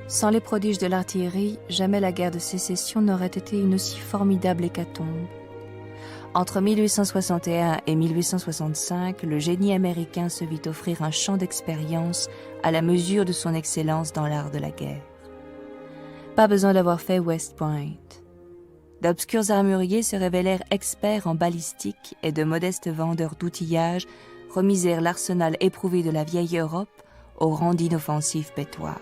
Sans les prodiges de l'artillerie, jamais la guerre de sécession n'aurait été une aussi formidable hécatombe. Entre 1861 et 1865, le génie américain se vit offrir un champ d'expérience à la mesure de son excellence dans l'art de la guerre. Pas besoin d'avoir fait West Point. D'obscurs armuriers se révélèrent experts en balistique et de modestes vendeurs d'outillage remisèrent l'arsenal éprouvé de la vieille Europe au rang d'inoffensifs pétoirs.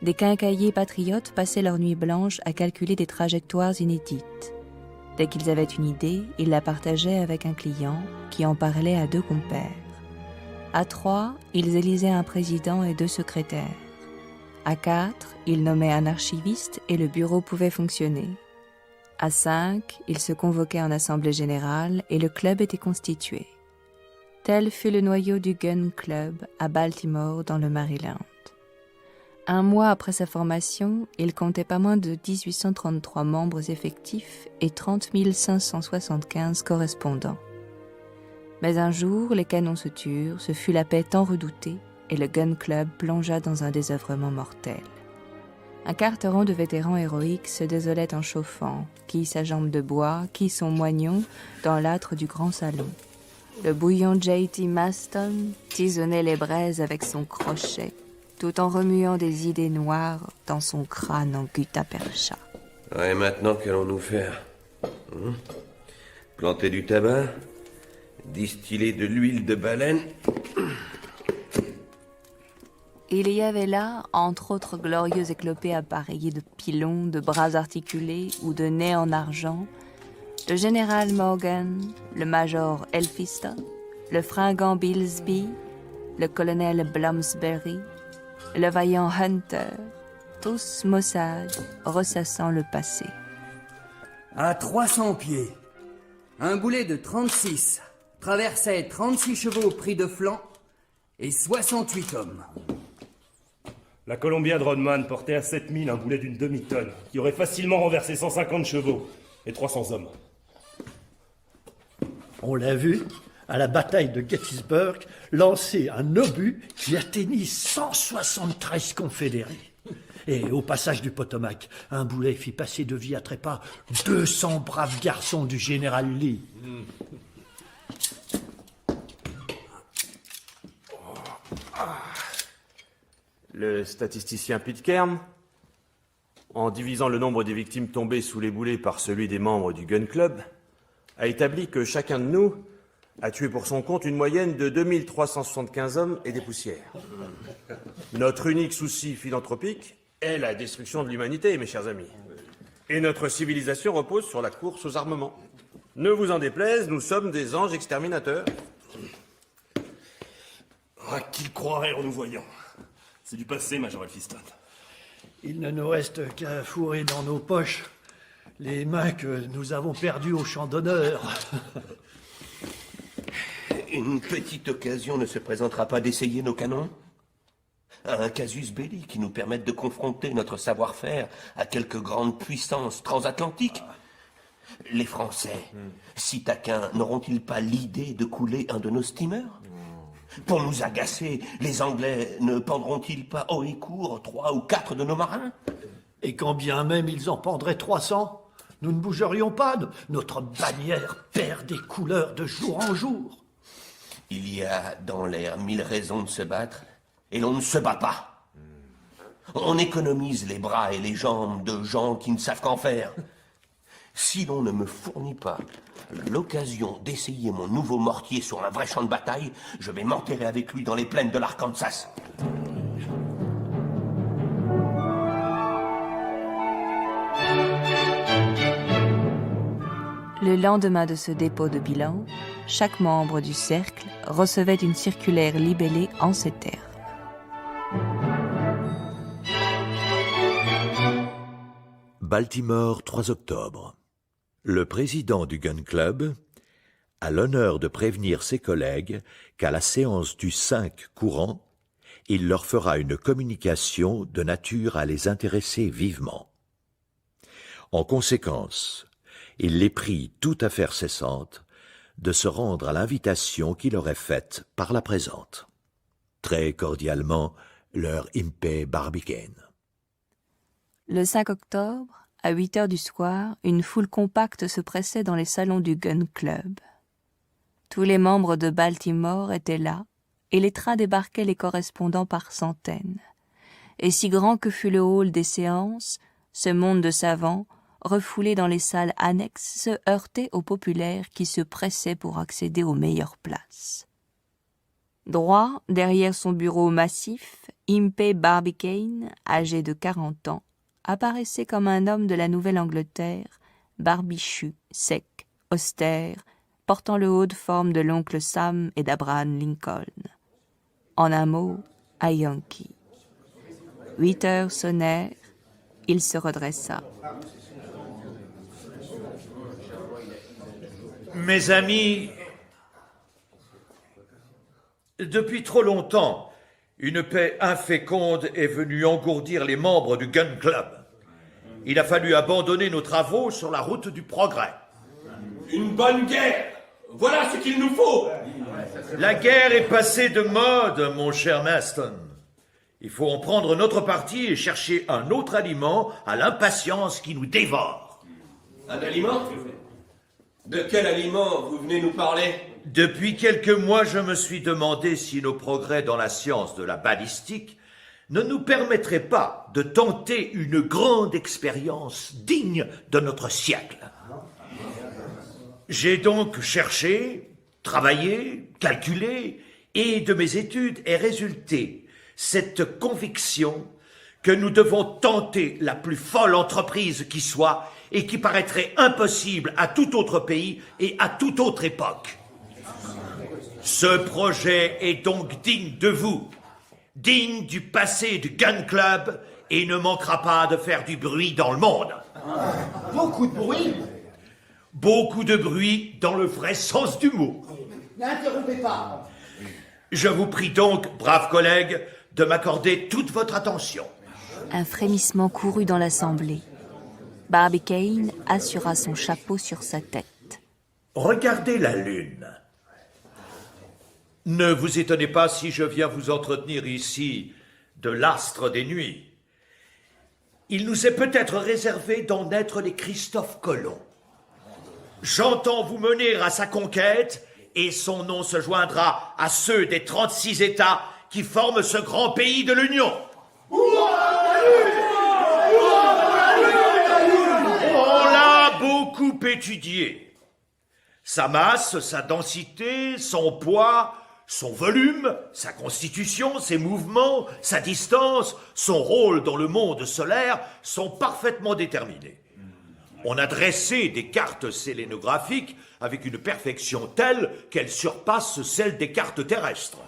Des quincailliers patriotes passaient leurs nuits blanches à calculer des trajectoires inédites. Dès qu'ils avaient une idée, ils la partageaient avec un client qui en parlait à 2 compères. À 3, ils élisaient un président et 2 secrétaires. À 4, ils nommaient un archiviste et le bureau pouvait fonctionner. À 5, ils se convoquaient en assemblée générale et le club était constitué. Tel fut le noyau du Gun Club à Baltimore dans le Maryland. 1 mois après sa formation, il comptait pas moins de 1833 membres effectifs et 30 575 correspondants. Mais un jour, les canons se turent, ce fut la paix tant redoutée, et le Gun Club plongea dans un désœuvrement mortel. Un quarteron de vétérans héroïques se désolait en chauffant, qui sa jambe de bois, qui son moignon, dans l'âtre du grand salon. Le bouillon J.T. Maston tisonnait les braises avec son crochet, tout en remuant des idées noires dans son crâne en gutta-percha. Et maintenant, qu'allons-nous faire? Planter du tabac? Distiller de l'huile de baleine? Il y avait là, entre autres glorieux éclopés appareillés de pilons, de bras articulés ou de nez en argent, le général Morgan, le major Elphiston, le fringant Bilsby, le colonel Bloomsbury, le vaillant Hunter, tous maussades, ressassant le passé. À 300 pieds, un boulet de 36 traversait 36 chevaux pris de flanc et 68 hommes. La Columbia de Rodman portait à 7000 un boulet d'une demi-tonne qui aurait facilement renversé 150 chevaux et 300 hommes. On l'a vu à la bataille de Gettysburg, lancer un obus qui atteignit 173 confédérés. Et au passage du Potomac, un boulet fit passer de vie à trépas 200 braves garçons du général Lee. Le statisticien Pitcairn, en divisant le nombre des victimes tombées sous les boulets par celui des membres du Gun Club, a établi que chacun de nous a tué pour son compte une moyenne de 2375 hommes et des poussières. Notre unique souci philanthropique est la destruction de l'humanité, mes chers amis. Et notre civilisation repose sur la course aux armements. Ne vous en déplaise, nous sommes des anges exterminateurs. À qui croirait en nous voyant? C'est du passé, Major Elphiston. Il ne nous reste qu'à fourrer dans nos poches les mains que nous avons perdues au champ d'honneur. Une petite occasion ne se présentera pas d'essayer nos canons? Un casus belli qui nous permette de confronter notre savoir-faire à quelques grandes puissances transatlantiques? Les Français, si taquins, n'auront-ils pas l'idée de couler un de nos steamers? Pour nous agacer, les Anglais ne pendront-ils pas haut et court 3 ou 4 de nos marins? Et quand bien même ils en pendraient 300, nous ne bougerions pas. Notre bannière perd des couleurs de jour en jour. Il y a dans l'air 1000 raisons de se battre, et l'on ne se bat pas. On économise les bras et les jambes de gens qui ne savent qu'en faire. Si l'on ne me fournit pas l'occasion d'essayer mon nouveau mortier sur un vrai champ de bataille, je vais m'enterrer avec lui dans les plaines de l'Arkansas. Le lendemain de ce dépôt de bilan, chaque membre du cercle recevait une circulaire libellée en ces termes. Baltimore, 3 octobre. Le président du Gun Club a l'honneur de prévenir ses collègues qu'à la séance du 5 courant, il leur fera une communication de nature à les intéresser vivement. En conséquence, il les prie tout affaire cessante de se rendre à l'invitation qu'il aurait faite par la présente. Très cordialement, leur Impey Barbicane. Le 5 octobre, à 8 heures du soir, une foule compacte se pressait dans les salons du Gun Club. Tous les membres de Baltimore étaient là, et les trains débarquaient les correspondants par centaines. Et si grand que fut le hall des séances, ce monde de savants, refoulé dans les salles annexes, se heurtait aux populaires qui se pressaient pour accéder aux meilleures places. Droit, derrière son bureau massif, Impey Barbicane, âgé de 40 ans, apparaissait comme un homme de la Nouvelle-Angleterre, barbichu, sec, austère, portant le haut de forme de l'oncle Sam et d'Abraham Lincoln. En un mot, un Yankee. 8 heures sonnèrent, il se redressa. Mes amis, depuis trop longtemps, une paix inféconde est venue engourdir les membres du Gun Club. Il a fallu abandonner nos travaux sur la route du progrès. Une bonne guerre! Voilà ce qu'il nous faut! La guerre est passée de mode, mon cher Maston. Il faut en prendre notre parti et chercher un autre aliment à l'impatience qui nous dévore. Un aliment? De quel aliment vous venez nous parler? Depuis quelques mois, je me suis demandé si nos progrès dans la science de la balistique ne nous permettraient pas de tenter une grande expérience digne de notre siècle. J'ai donc cherché, travaillé, calculé, et de mes études est résultée cette conviction que nous devons tenter la plus folle entreprise qui soit et qui paraîtrait impossible à tout autre pays et à toute autre époque. Ce projet est donc digne de vous, digne du passé du Gun Club et ne manquera pas de faire du bruit dans le monde. Beaucoup de bruit. Beaucoup de bruit dans le vrai sens du mot. N'interrompez pas. Je vous prie donc, braves collègues, de m'accorder toute votre attention. Un frémissement courut dans l'assemblée. Barbicane assura son chapeau sur sa tête. Regardez la lune. Ne vous étonnez pas si je viens vous entretenir ici de l'astre des nuits. Il nous est peut-être réservé d'en être les Christophe Colomb. J'entends vous mener à sa conquête et son nom se joindra à ceux des 36 États qui forment ce grand pays de l'Union. On l'a beaucoup étudié. Sa masse, sa densité, son poids, son volume, sa constitution, ses mouvements, sa distance, son rôle dans le monde solaire sont parfaitement déterminés. On a dressé des cartes sélénographiques avec une perfection telle qu'elle surpasse celle des cartes terrestres.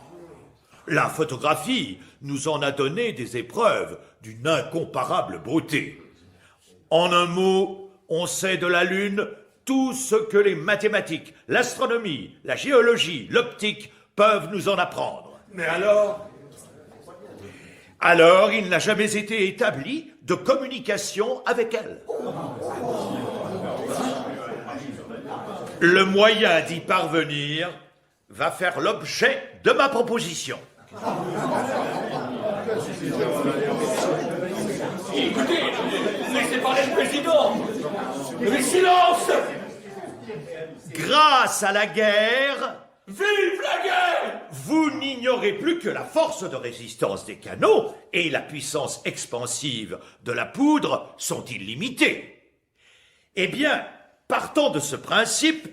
La photographie nous en a donné des épreuves d'une incomparable beauté. En un mot, on sait de la Lune tout ce que les mathématiques, l'astronomie, la géologie, l'optique peuvent nous en apprendre. Mais alors? Alors, il n'a jamais été établi de communication avec elle. Le moyen d'y parvenir va faire l'objet de ma proposition. Écoutez, laissez parler le président! Mais silence! Grâce à la guerre, Vive la guerre! vous n'ignorez plus que la force de résistance des canons et la puissance expansive de la poudre sont illimitées. Eh bien, partant de ce principe,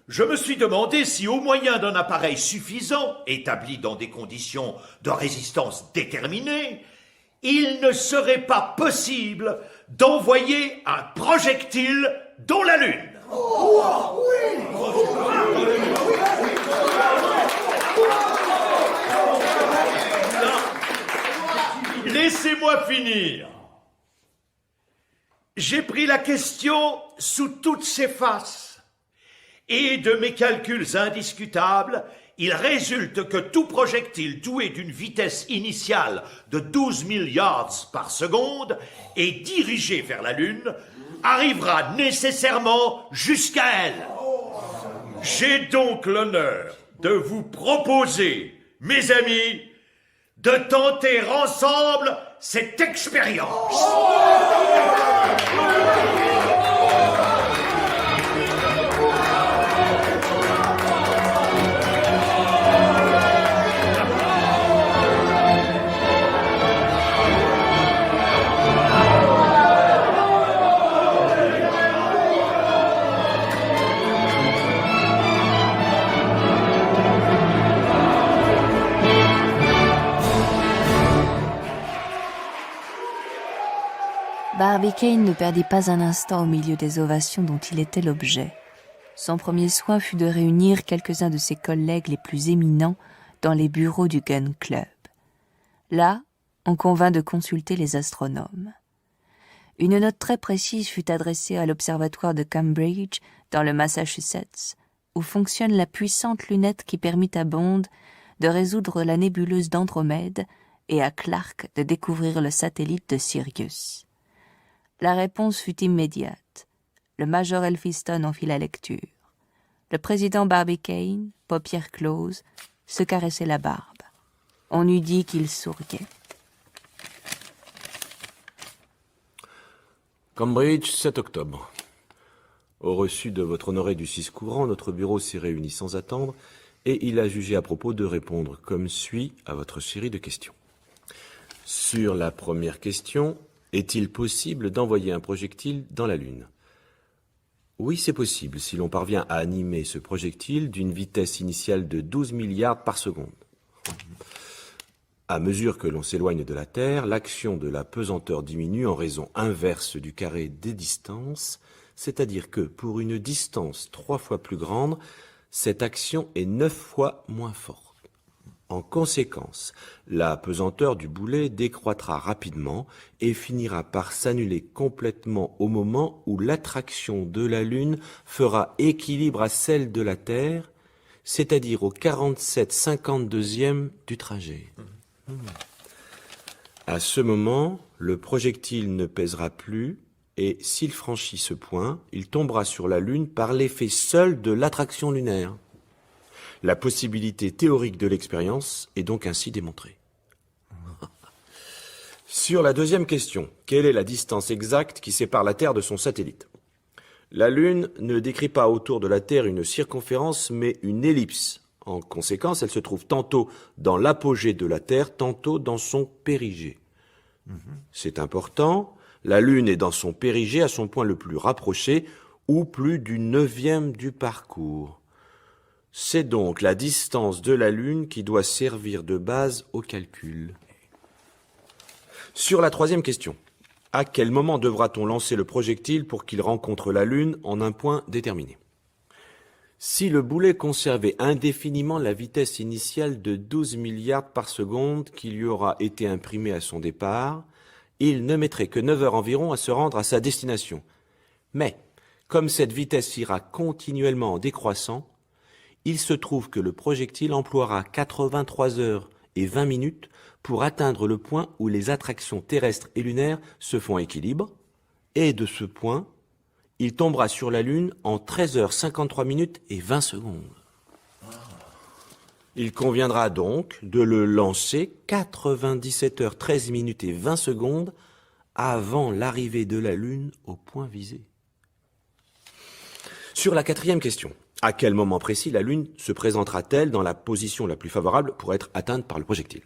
je me suis demandé si au moyen d'un appareil suffisant, établi dans des conditions de résistance déterminées, il ne serait pas possible d'envoyer un projectile dans la Lune. Laissez-moi finir. J'ai pris la question sous toutes ses faces. Et de mes calculs indiscutables, il résulte que tout projectile doué d'une vitesse initiale de 12 000 yards par seconde et dirigé vers la Lune arrivera nécessairement jusqu'à elle. J'ai donc l'honneur de vous proposer, mes amis, de tenter ensemble cette expérience. Barbicane ne perdit pas un instant au milieu des ovations dont il était l'objet. Son premier soin fut de réunir quelques-uns de ses collègues les plus éminents dans les bureaux du Gun Club. Là, on convint de consulter les astronomes. Une note très précise fut adressée à l'observatoire de Cambridge, dans le Massachusetts, où fonctionne la puissante lunette qui permit à Bond de résoudre la nébuleuse d'Andromède et à Clark de découvrir le satellite de Sirius. La réponse fut immédiate. Le major Elphiston en fit la lecture. Le président Barbicane, paupières closes, se caressait la barbe. On eût dit qu'il souriait. Cambridge, 7 octobre. Au reçu de votre honoré du 6 courant, notre bureau s'est réuni sans attendre et il a jugé à propos de répondre comme suit à votre série de questions. Sur la première question, est-il possible d'envoyer un projectile dans la Lune? Oui, c'est possible si l'on parvient à animer ce projectile d'une vitesse initiale de 12 milliards par seconde. À mesure que l'on s'éloigne de la Terre, l'action de la pesanteur diminue en raison inverse du carré des distances, c'est-à-dire que pour une distance 3 fois plus grande, cette action est 9 fois moins forte. En conséquence, la pesanteur du boulet décroîtra rapidement et finira par s'annuler complètement au moment où l'attraction de la Lune fera équilibre à celle de la Terre, c'est-à-dire au 47/52e du trajet. À ce moment, le projectile ne pèsera plus et s'il franchit ce point, il tombera sur la Lune par l'effet seul de l'attraction lunaire. La possibilité théorique de l'expérience est donc ainsi démontrée. Sur la deuxième question, quelle est la distance exacte qui sépare la Terre de son satellite? La Lune ne décrit pas autour de la Terre une circonférence, mais une ellipse. En conséquence, elle se trouve tantôt dans l'apogée de la Terre, tantôt dans son périgée. C'est important, la Lune est dans son périgée à son point le plus rapproché, ou plus du 9e du parcours. C'est donc la distance de la Lune qui doit servir de base au calcul. Sur la troisième question, à quel moment devra-t-on lancer le projectile pour qu'il rencontre la Lune en un point déterminé? Si le boulet conservait indéfiniment la vitesse initiale de 12 milliards par seconde qui lui aura été imprimée à son départ, il ne mettrait que 9 heures environ à se rendre à sa destination. Mais, comme cette vitesse ira continuellement en décroissant, il se trouve que le projectile emploiera 83 heures et 20 minutes pour atteindre le point où les attractions terrestres et lunaires se font équilibre, et de ce point, il tombera sur la Lune en 13 heures 53 minutes et 20 secondes. Il conviendra donc de le lancer 97 heures 13 minutes et 20 secondes avant l'arrivée de la Lune au point visé. Sur la quatrième question, à quel moment précis la Lune se présentera-t-elle dans la position la plus favorable pour être atteinte par le projectile?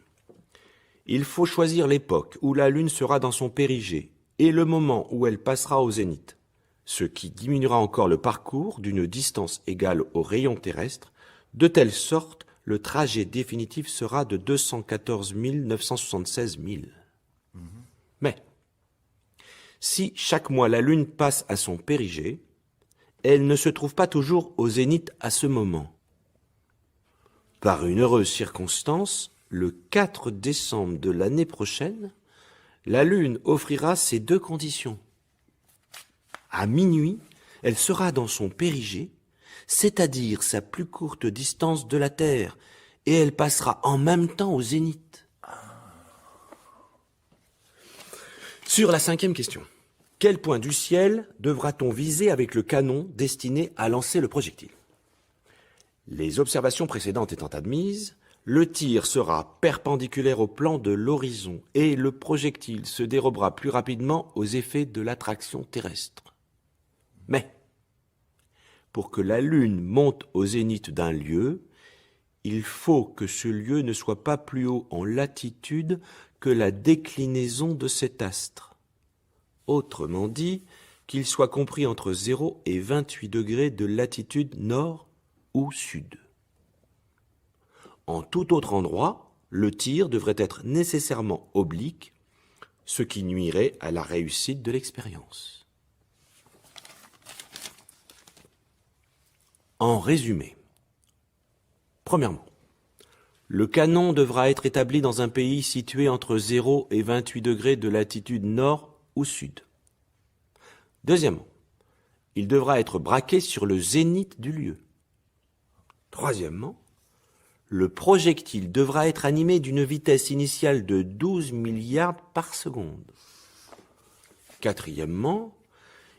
Il faut choisir l'époque où la Lune sera dans son périgée et le moment où elle passera au zénith, ce qui diminuera encore le parcours d'une distance égale au rayon terrestre, de telle sorte le trajet définitif sera de 214 976 milles. Mais, si chaque mois la Lune passe à son périgée, elle ne se trouve pas toujours au zénith à ce moment. Par une heureuse circonstance, le 4 décembre de l'année prochaine, la Lune offrira ces deux conditions. À minuit, elle sera dans son périgée, c'est-à-dire sa plus courte distance de la Terre, et elle passera en même temps au zénith. Sur la cinquième question, quel point du ciel devra-t-on viser avec le canon destiné à lancer le projectile? Les observations précédentes étant admises, le tir sera perpendiculaire au plan de l'horizon et le projectile se dérobera plus rapidement aux effets de l'attraction terrestre. Mais, pour que la Lune monte au zénith d'un lieu, il faut que ce lieu ne soit pas plus haut en latitude que la déclinaison de cet astre. Autrement dit, qu'il soit compris entre 0 et 28 degrés de latitude nord ou sud. En tout autre endroit, le tir devrait être nécessairement oblique, ce qui nuirait à la réussite de l'expérience. En résumé, premièrement, le canon devra être établi dans un pays situé entre 0 et 28 degrés de latitude nord ou sud. Deuxièmement, il devra être braqué sur le zénith du lieu. Troisièmement, le projectile devra être animé d'une vitesse initiale de 12 milliards par seconde. Quatrièmement,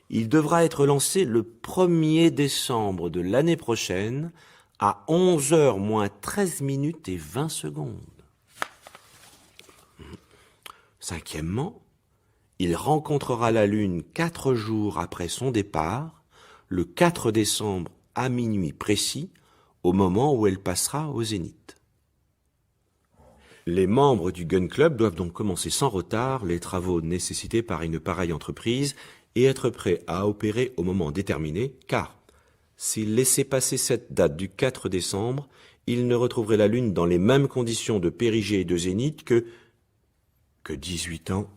il devra être lancé le 1er décembre de l'année prochaine à 11h moins 13 minutes et 20 secondes. Cinquièmement, il rencontrera la Lune 4 jours après son départ, le 4 décembre à minuit précis, au moment où elle passera au zénith. Les membres du Gun Club doivent donc commencer sans retard les travaux nécessités par une pareille entreprise et être prêts à opérer au moment déterminé, car s'ils laissaient passer cette date du 4 décembre, ils ne retrouveraient la Lune dans les mêmes conditions de périgée et de zénith que 18 ans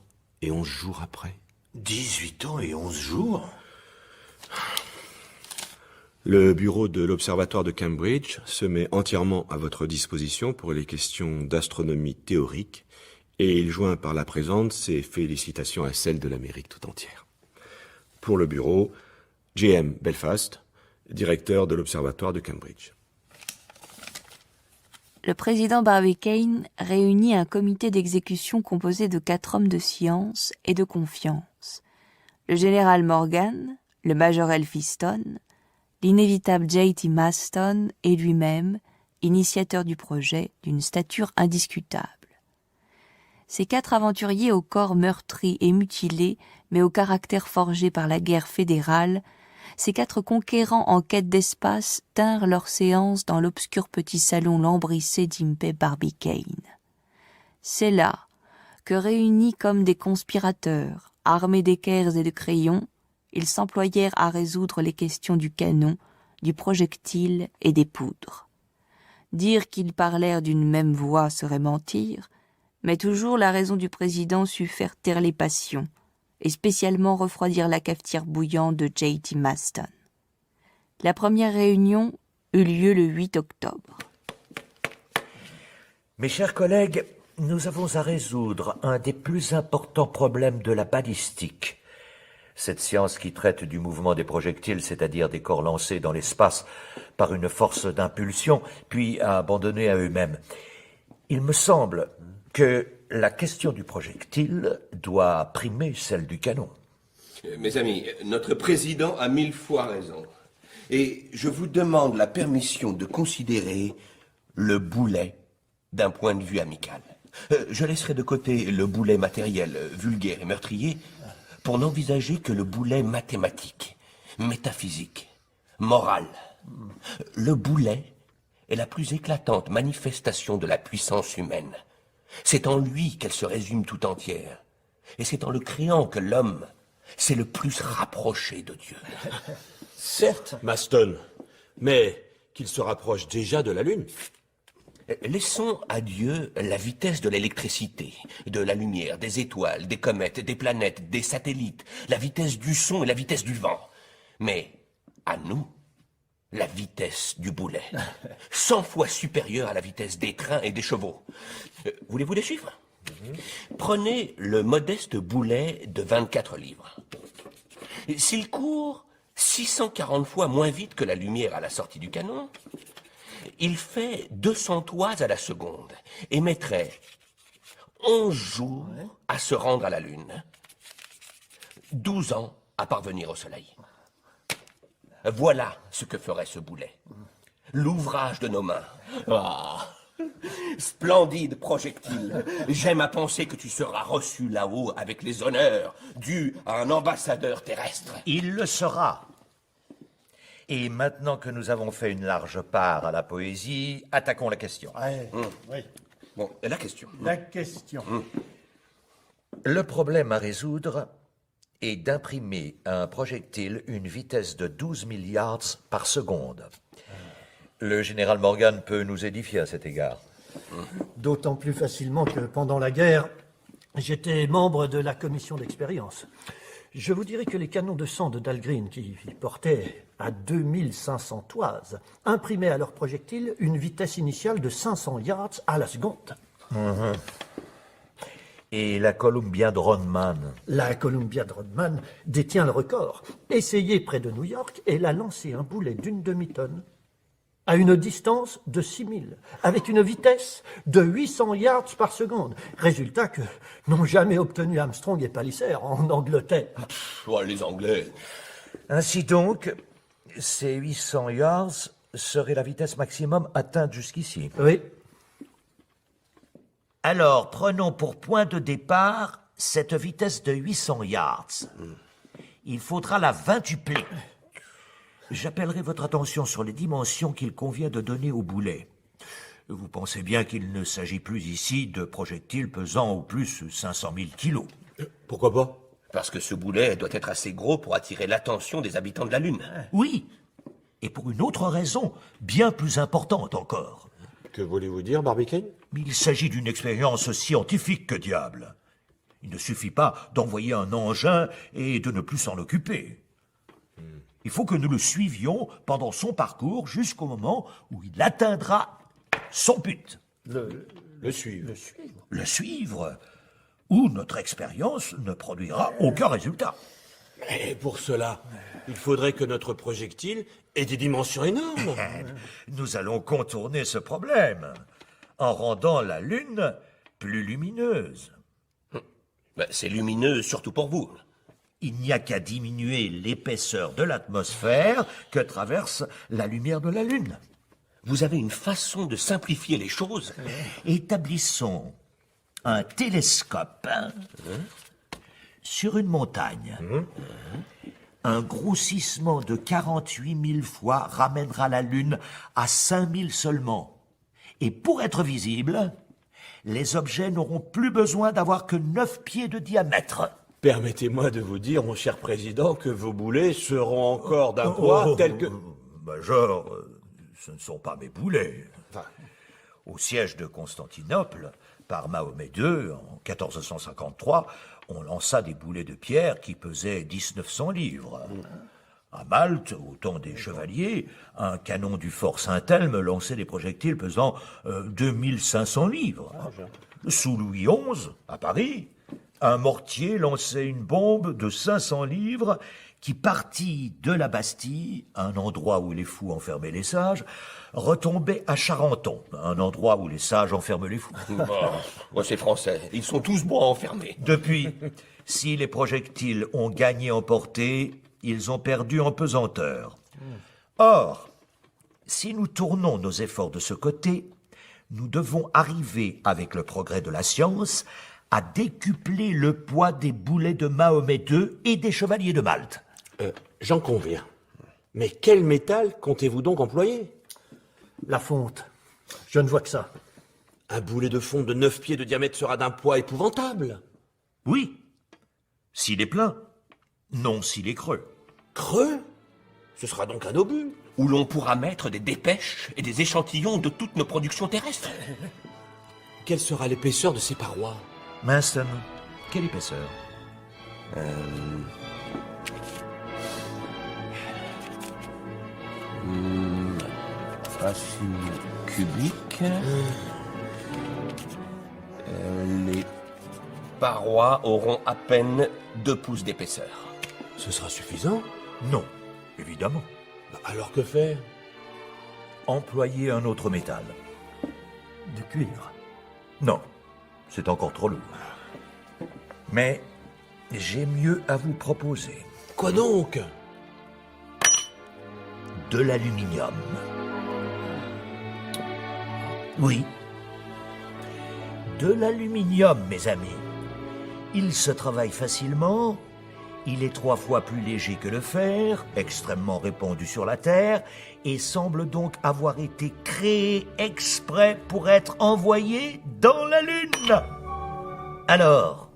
et 11 jours après. 18 ans et 11 jours? Le bureau de l'Observatoire de Cambridge se met entièrement à votre disposition pour les questions d'astronomie théorique et il joint par la présente ses félicitations à celles de l'Amérique tout entière. Pour le bureau, J.M. Belfast, directeur de l'Observatoire de Cambridge. Le président Barbicane réunit un comité d'exécution composé de 4 hommes de science et de confiance. Le général Morgan, le major Elphiston, l'inévitable J.T. Maston et lui-même, initiateur du projet d'une stature indiscutable. Ces 4 aventuriers au corps meurtri et mutilé, mais au caractère forgé par la guerre fédérale, ces 4 conquérants en quête d'espace tinrent leur séance dans l'obscur petit salon lambrissé d'Impey Barbicane. C'est là que, réunis comme des conspirateurs, armés d'équerres et de crayons, ils s'employèrent à résoudre les questions du canon, du projectile et des poudres. Dire qu'ils parlèrent d'une même voix serait mentir, mais toujours la raison du président sut faire taire les passions, et spécialement refroidir la cafetière bouillante de J.T. Maston. La première réunion eut lieu le 8 octobre. Mes chers collègues, nous avons à résoudre un des plus importants problèmes de la balistique. Cette science qui traite du mouvement des projectiles, c'est-à-dire des corps lancés dans l'espace par une force d'impulsion, puis abandonnés à eux-mêmes. Il me semble que la question du projectile doit primer celle du canon. Mes amis, notre président a 1000 fois raison. Et je vous demande la permission de considérer le boulet d'un point de vue amical. Je laisserai de côté le boulet matériel, vulgaire et meurtrier, pour n'envisager que le boulet mathématique, métaphysique, moral. Le boulet est la plus éclatante manifestation de la puissance humaine. C'est en lui qu'elle se résume tout entière. Et c'est en le créant que l'homme s'est le plus rapproché de Dieu. Certes. Maston, mais qu'il se rapproche déjà de la Lune. Laissons à Dieu la vitesse de l'électricité, de la lumière, des étoiles, des comètes, des planètes, des satellites, la vitesse du son et la vitesse du vent. Mais à nous, la vitesse du boulet, 100 fois supérieure à la vitesse des trains et des chevaux. Voulez-vous des chiffres? Prenez le modeste boulet de 24 livres. S'il court 640 fois moins vite que la lumière à la sortie du canon, il fait 200 toises à la seconde et mettrait 11 jours à se rendre à la Lune, 12 ans à parvenir au Soleil. Voilà ce que ferait ce boulet. L'ouvrage de nos mains. Ah, Splendide projectile. J'aime à penser que tu seras reçu là-haut avec les honneurs dus à un ambassadeur terrestre. Il le sera. Et maintenant que nous avons fait une large part à la poésie, attaquons la question. Oui. Bon, et la question. La question. Le problème à résoudre est d'imprimer à un projectile une vitesse de 12 000 yards par seconde. Le général Morgan peut nous édifier à cet égard. D'autant plus facilement que pendant la guerre, j'étais membre de la commission d'expérience. Je vous dirais que les canons de sang de Dahlgren, qui portaient à 2500 toises, imprimaient à leurs projectiles une vitesse initiale de 500 yards à la seconde. Et la Columbia de Rodman? La Columbia de Rodman détient le record. Essayée près de New York, elle a lancé un boulet d'une demi-tonne à une distance de 6000, avec une vitesse de 800 yards par seconde. Résultat que n'ont jamais obtenu Armstrong et Palliser en Angleterre. Oh, les Anglais. Ainsi donc, ces 800 yards seraient la vitesse maximum atteinte jusqu'ici. Oui, Alors, prenons pour point de départ cette vitesse de 800 yards. Il faudra la vintupler. J'appellerai votre attention sur les dimensions qu'il convient de donner au boulet. Vous pensez bien qu'il ne s'agit plus ici de projectiles pesant au plus 500 000 kilos. Pourquoi pas? Parce que ce boulet doit être assez gros pour attirer l'attention des habitants de la Lune. Oui, et pour une autre raison, bien plus importante encore. Que voulez-vous dire, Barbicane? Mais il s'agit d'une expérience scientifique, que diable. Il ne suffit pas d'envoyer un engin et de ne plus s'en occuper. Il faut que nous le suivions pendant son parcours jusqu'au moment où il atteindra son but. Le suivre. Le suivre, ou notre expérience ne produira aucun résultat. Et pour cela, il faudrait que notre projectile ait des dimensions énormes. Nous allons contourner ce problème en rendant la Lune plus lumineuse. Ben, c'est lumineux surtout pour vous. Il n'y a qu'à diminuer l'épaisseur de l'atmosphère que traverse la lumière de la Lune. Vous avez une façon de simplifier les choses. Établissons un télescope sur une montagne. Un grossissement de 48 000 fois ramènera la Lune à 5 000 seulement. Et pour être visible, les objets n'auront plus besoin d'avoir que 9 pieds de diamètre. Permettez-moi de vous dire, mon cher président, que vos boulets seront encore d'un poids tel que... Major, ce ne sont pas mes boulets. Au siège de Constantinople, par Mahomet II, en 1453, on lança des boulets de pierre qui pesaient 1900 livres. À Malte, au temps des chevaliers, un canon du fort Saint-Elme lançait des projectiles pesant 2500 livres. Sous Louis XI, à Paris, un mortier lançait une bombe de 500 livres qui partit de la Bastille, un endroit où les fous enfermaient les sages, retombait à Charenton, un endroit où les sages enferment les fous. Moi, c'est français. Ils sont tous bons à enfermer. Depuis, si les projectiles ont gagné en portée, ils ont perdu en pesanteur. Or, si nous tournons nos efforts de ce côté, nous devons arriver, avec le progrès de la science, à décupler le poids des boulets de Mahomet II et des chevaliers de Malte. J'en conviens. Mais quel métal comptez-vous donc employer? la fonte. Je ne vois que ça. Un boulet de fonte de 9 pieds de diamètre sera d'un poids épouvantable. Oui, s'il est plein. Non, s'il est creux. Creux? Ce sera donc un obus. Où l'on pourra mettre des dépêches et des échantillons de toutes nos productions terrestres. Quelle sera l'épaisseur de ces parois? Manston, quelle épaisseur? Racine cubique. Les parois auront à peine 2 pouces d'épaisseur. Ce sera suffisant? Non, évidemment. Alors que faire? Employer un autre métal. Du cuivre. Non, c'est encore trop lourd. Mais j'ai mieux à vous proposer. Quoi donc? De l'aluminium. Oui, de l'aluminium, mes amis. Il se travaille facilement, il est 3 fois plus léger que le fer, extrêmement répandu sur la Terre, et semble donc avoir été créé exprès pour être envoyé dans la Lune. Alors,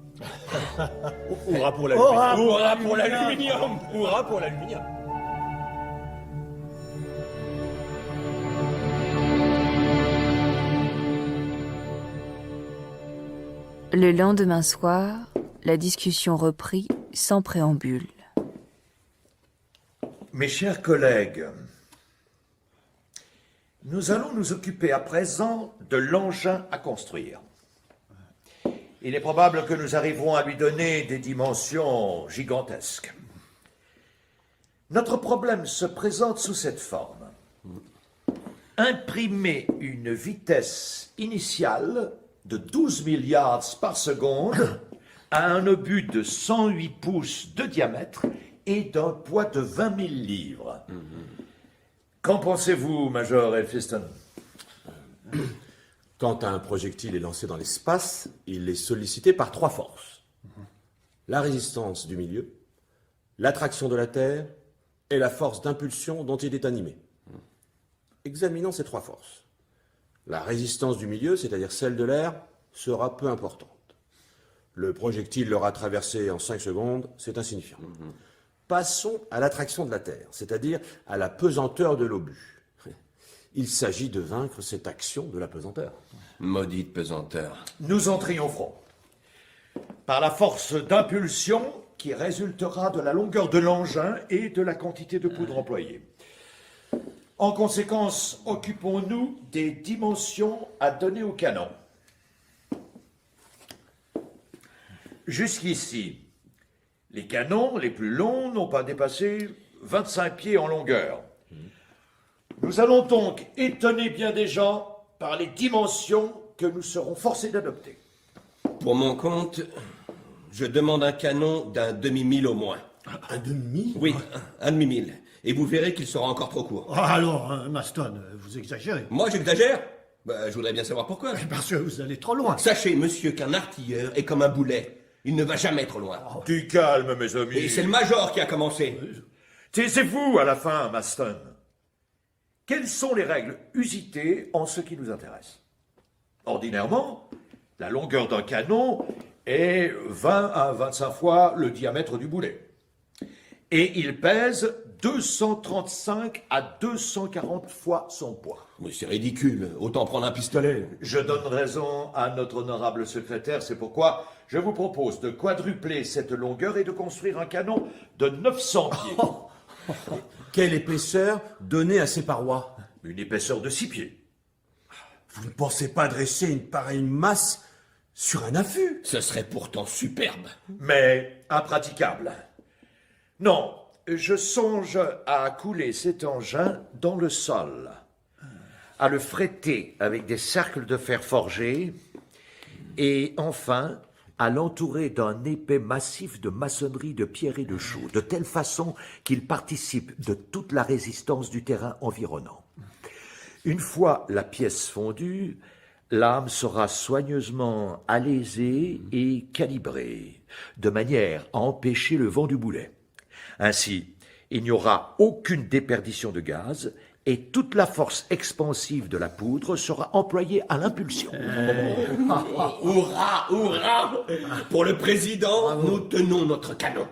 Hurrah pour l'aluminium. Hurrah pour l'aluminium! Hurrah pour l'aluminium! Le lendemain soir, la discussion reprit sans préambule. Mes chers collègues, nous allons nous occuper à présent de l'engin à construire. Il est probable que nous arriverons à lui donner des dimensions gigantesques. Notre problème se présente sous cette forme. Imprimer une vitesse initiale de 12 000 yards par seconde à un obus de 108 pouces de diamètre et d'un poids de 20 000 livres. Qu'en pensez-vous, Major Elphiston? Quand un projectile est lancé dans l'espace, il est sollicité par 3 forces. La résistance du milieu, l'attraction de la Terre et la force d'impulsion dont il est animé. Examinons ces 3 forces. La résistance du milieu, c'est-à-dire celle de l'air, sera peu importante. Le projectile l'aura traversé en 5 secondes, c'est insignifiant. Passons à l'attraction de la Terre, c'est-à-dire à la pesanteur de l'obus. Il s'agit de vaincre cette action de la pesanteur. Maudite pesanteur. Nous en triompherons. Par la force d'impulsion qui résultera de la longueur de l'engin et de la quantité de poudre employée. En conséquence, occupons-nous des dimensions à donner au canon. Jusqu'ici, les canons les plus longs n'ont pas dépassé 25 pieds en longueur. Nous allons donc étonner bien des gens par les dimensions que nous serons forcés d'adopter. Pour mon compte, je demande un canon d'un demi-mille au moins. Un demi? Oui, un demi-mille. Et vous verrez qu'il sera encore trop court. Ah, alors, Maston, vous exagérez. Moi, j'exagère? Je voudrais bien savoir pourquoi. Parce que vous allez trop loin. Sachez, monsieur, qu'un artilleur est comme un boulet. Il ne va jamais trop loin. Du calme, mes amis. Et c'est le major qui a commencé. Taisez-vous à la fin, Maston. Quelles sont les règles usitées en ce qui nous intéresse? Ordinairement, la longueur d'un canon est 20 à 25 fois le diamètre du boulet. Et il pèse 235 à 240 fois son poids. Mais c'est ridicule. Autant prendre un pistolet. Je donne raison à notre honorable secrétaire, c'est pourquoi je vous propose de quadrupler cette longueur et de construire un canon de 900 pieds. Quelle épaisseur donner à ces parois? Une épaisseur de 6 pieds. Vous ne pensez pas dresser une pareille masse sur un affût? Ce serait pourtant superbe. Mais impraticable. Non, je songe à couler cet engin dans le sol, à le fréter avec des cercles de fer forgé, et enfin à l'entourer d'un épais massif de maçonnerie de pierre et de chaux, de telle façon qu'il participe de toute la résistance du terrain environnant. Une fois la pièce fondue, l'âme sera soigneusement alésée et calibrée, de manière à empêcher le vent du boulet. Ainsi, il n'y aura aucune déperdition de gaz et toute la force expansive de la poudre sera employée à l'impulsion. Hurrah, hurrah! Pour le président, nous tenons notre canon.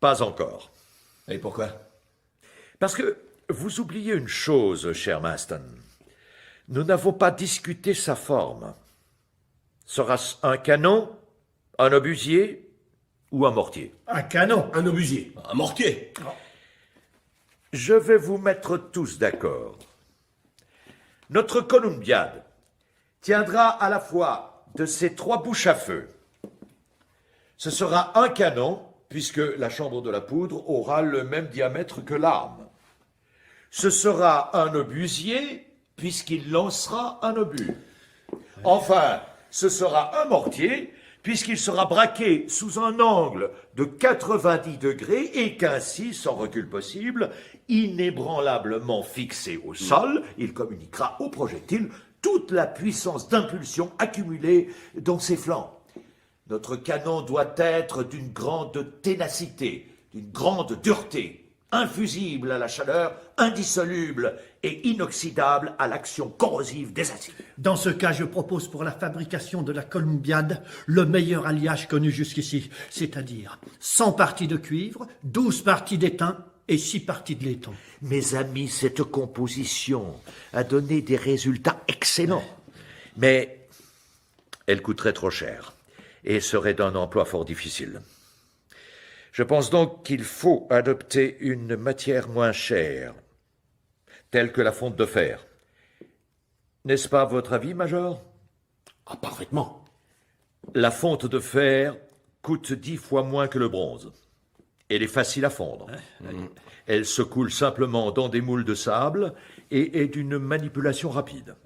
Pas encore. Et pourquoi? Parce que vous oubliez une chose, cher Maston. Nous n'avons pas discuté sa forme. Sera-ce un canon, un obusier ou un mortier? Un canon. Un obusier. Un mortier. Je vais vous mettre tous d'accord. Notre columbiade tiendra à la fois de ces 3 bouches à feu. Ce sera un canon, puisque la chambre de la poudre aura le même diamètre que l'arme. Ce sera un obusier, puisqu'il lancera un obus. Enfin, ce sera un mortier, puisqu'il sera braqué sous un angle de 90 degrés et qu'ainsi, sans recul possible, inébranlablement fixé au sol, il communiquera au projectile toute la puissance d'impulsion accumulée dans ses flancs. Notre canon doit être d'une grande ténacité, d'une grande dureté, infusible à la chaleur, indissoluble et inoxydable à l'action corrosive des acides. Dans ce cas, je propose pour la fabrication de la columbiade le meilleur alliage connu jusqu'ici, c'est-à-dire 100 parties de cuivre, 12 parties d'étain et 6 parties de laiton. Mes amis, cette composition a donné des résultats excellents, mais elle coûterait trop cher et serait d'un emploi fort difficile. Je pense donc qu'il faut adopter une matière moins chère, telle que la fonte de fer. N'est-ce pas votre avis, Major? Ah, parfaitement. La fonte de fer coûte 10 fois moins que le bronze. Elle est facile à fondre. Elle se coule simplement dans des moules de sable et est d'une manipulation rapide.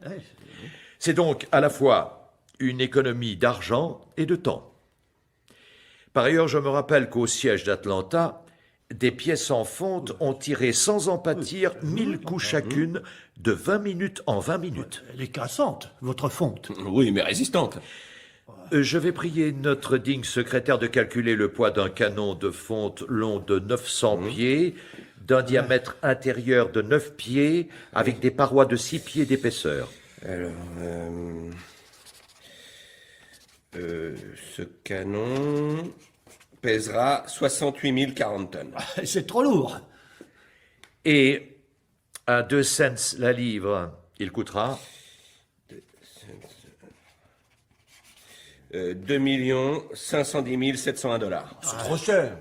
C'est donc à la fois une économie d'argent et de temps. Par ailleurs, je me rappelle qu'au siège d'Atlanta, des pièces en fonte ont tiré sans en pâtir 1000 coups chacune de 20 minutes en 20 minutes. Elle est cassante, votre fonte. Oui, mais résistante. Je vais prier notre digne secrétaire de calculer le poids d'un canon de fonte long de 900 pieds, d'un diamètre intérieur de 9 pieds, avec des parois de 6 pieds d'épaisseur. Alors, ce canon pèsera 68 040 tonnes. C'est trop lourd. Et à 2 cents la livre, il coûtera 2 510 701 $. C'est trop cher.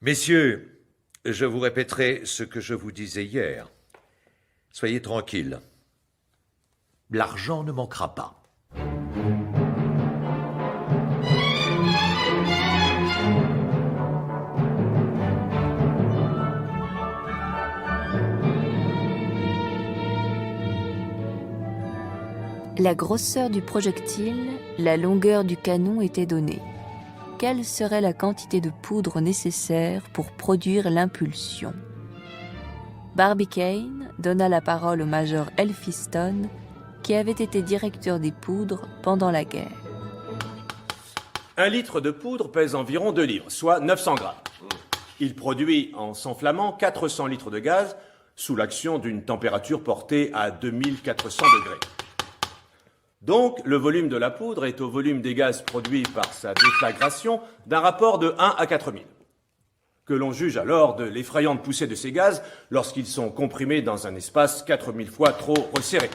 Messieurs, je vous répéterai ce que je vous disais hier. Soyez tranquilles. L'argent ne manquera pas. La grosseur du projectile, la longueur du canon étaient données. Quelle serait la quantité de poudre nécessaire pour produire l'impulsion? Barbicane donna la parole au major Elphiston, qui avait été directeur des poudres pendant la guerre. 1 litre de poudre pèse environ 2 livres, soit 900 grammes. Il produit, en s'enflammant, 400 litres de gaz sous l'action d'une température portée à 2400 degrés. Donc, le volume de la poudre est au volume des gaz produits par sa déflagration d'un rapport de 1 à 4000. Que l'on juge alors de l'effrayante poussée de ces gaz lorsqu'ils sont comprimés dans un espace 4000 fois trop resserré.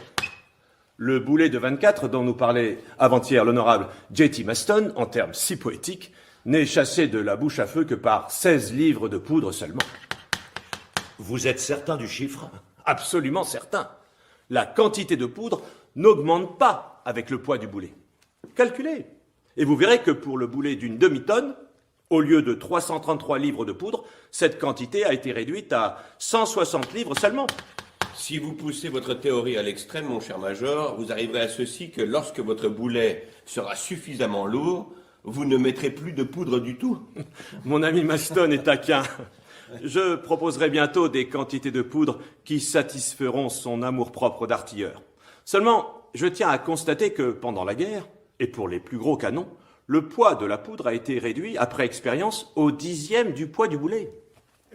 Le boulet de 24 dont nous parlait avant-hier l'honorable J.T. Maston, en termes si poétiques, n'est chassé de la bouche à feu que par 16 livres de poudre seulement. Vous êtes certain du chiffre? Absolument certain. La quantité de poudre n'augmente pas avec le poids du boulet. Calculez, et vous verrez que pour le boulet d'une demi-tonne, au lieu de 333 livres de poudre, cette quantité a été réduite à 160 livres seulement. Si vous poussez votre théorie à l'extrême, mon cher Major, vous arriverez à ceci que lorsque votre boulet sera suffisamment lourd, vous ne mettrez plus de poudre du tout. Mon ami Maston est taquin. Je proposerai bientôt des quantités de poudre qui satisferont son amour-propre d'artilleur. Seulement, je tiens à constater que pendant la guerre, et pour les plus gros canons, le poids de la poudre a été réduit, après expérience, au 10e du poids du boulet.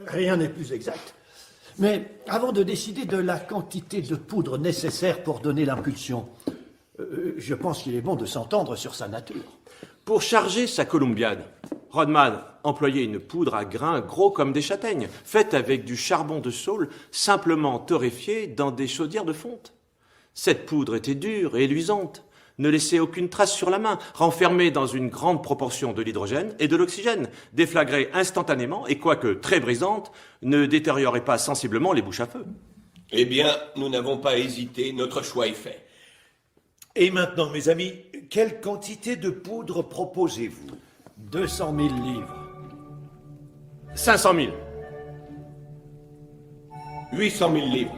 Rien n'est plus exact. Mais avant de décider de la quantité de poudre nécessaire pour donner l'impulsion, je pense qu'il est bon de s'entendre sur sa nature. Pour charger sa columbiade, Rodman employait une poudre à grains gros comme des châtaignes, faite avec du charbon de saule simplement torréfié dans des chaudières de fonte. Cette poudre était dure et luisante, ne laissait aucune trace sur la main, renfermait dans une grande proportion de l'hydrogène et de l'oxygène, déflagrait instantanément et, quoique très brisante, ne détériorait pas sensiblement les bouches à feu. Eh bien, nous n'avons pas hésité, notre choix est fait. Et maintenant, mes amis, quelle quantité de poudre proposez-vous? 200 000 livres. 500 000. 800 000 livres.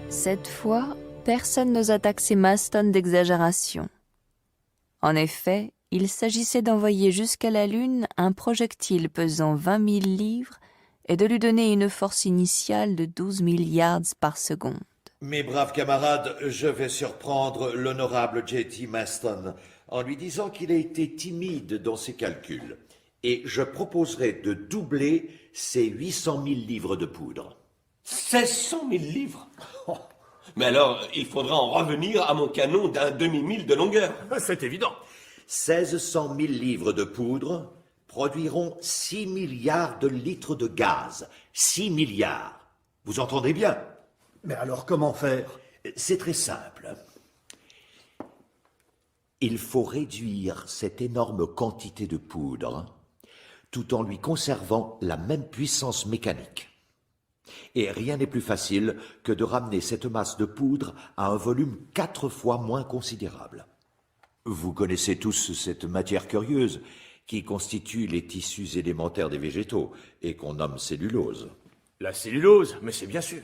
Cette fois, personne n'osa taxer Maston d'exagération. En effet, il s'agissait d'envoyer jusqu'à la Lune un projectile pesant 20 000 livres et de lui donner une force initiale de 12 000 yards par seconde. Mes braves camarades, je vais surprendre l'honorable J.T. Maston en lui disant qu'il a été timide dans ses calculs. Et je proposerai de doubler ses 800 000 livres de poudre. 1600 000 livres. Mais alors, il faudra en revenir à mon canon d'un demi-mille de longueur. C'est évident. 1600 000 livres de poudre produiront 6 milliards de litres de gaz. 6 milliards. Vous entendez bien? Mais alors comment faire? C'est très simple. Il faut réduire cette énorme quantité de poudre tout en lui conservant la même puissance mécanique. Et rien n'est plus facile que de ramener cette masse de poudre à un volume 4 fois moins considérable. Vous connaissez tous cette matière curieuse qui constitue les tissus élémentaires des végétaux et qu'on nomme cellulose. La cellulose, mais c'est bien sûr.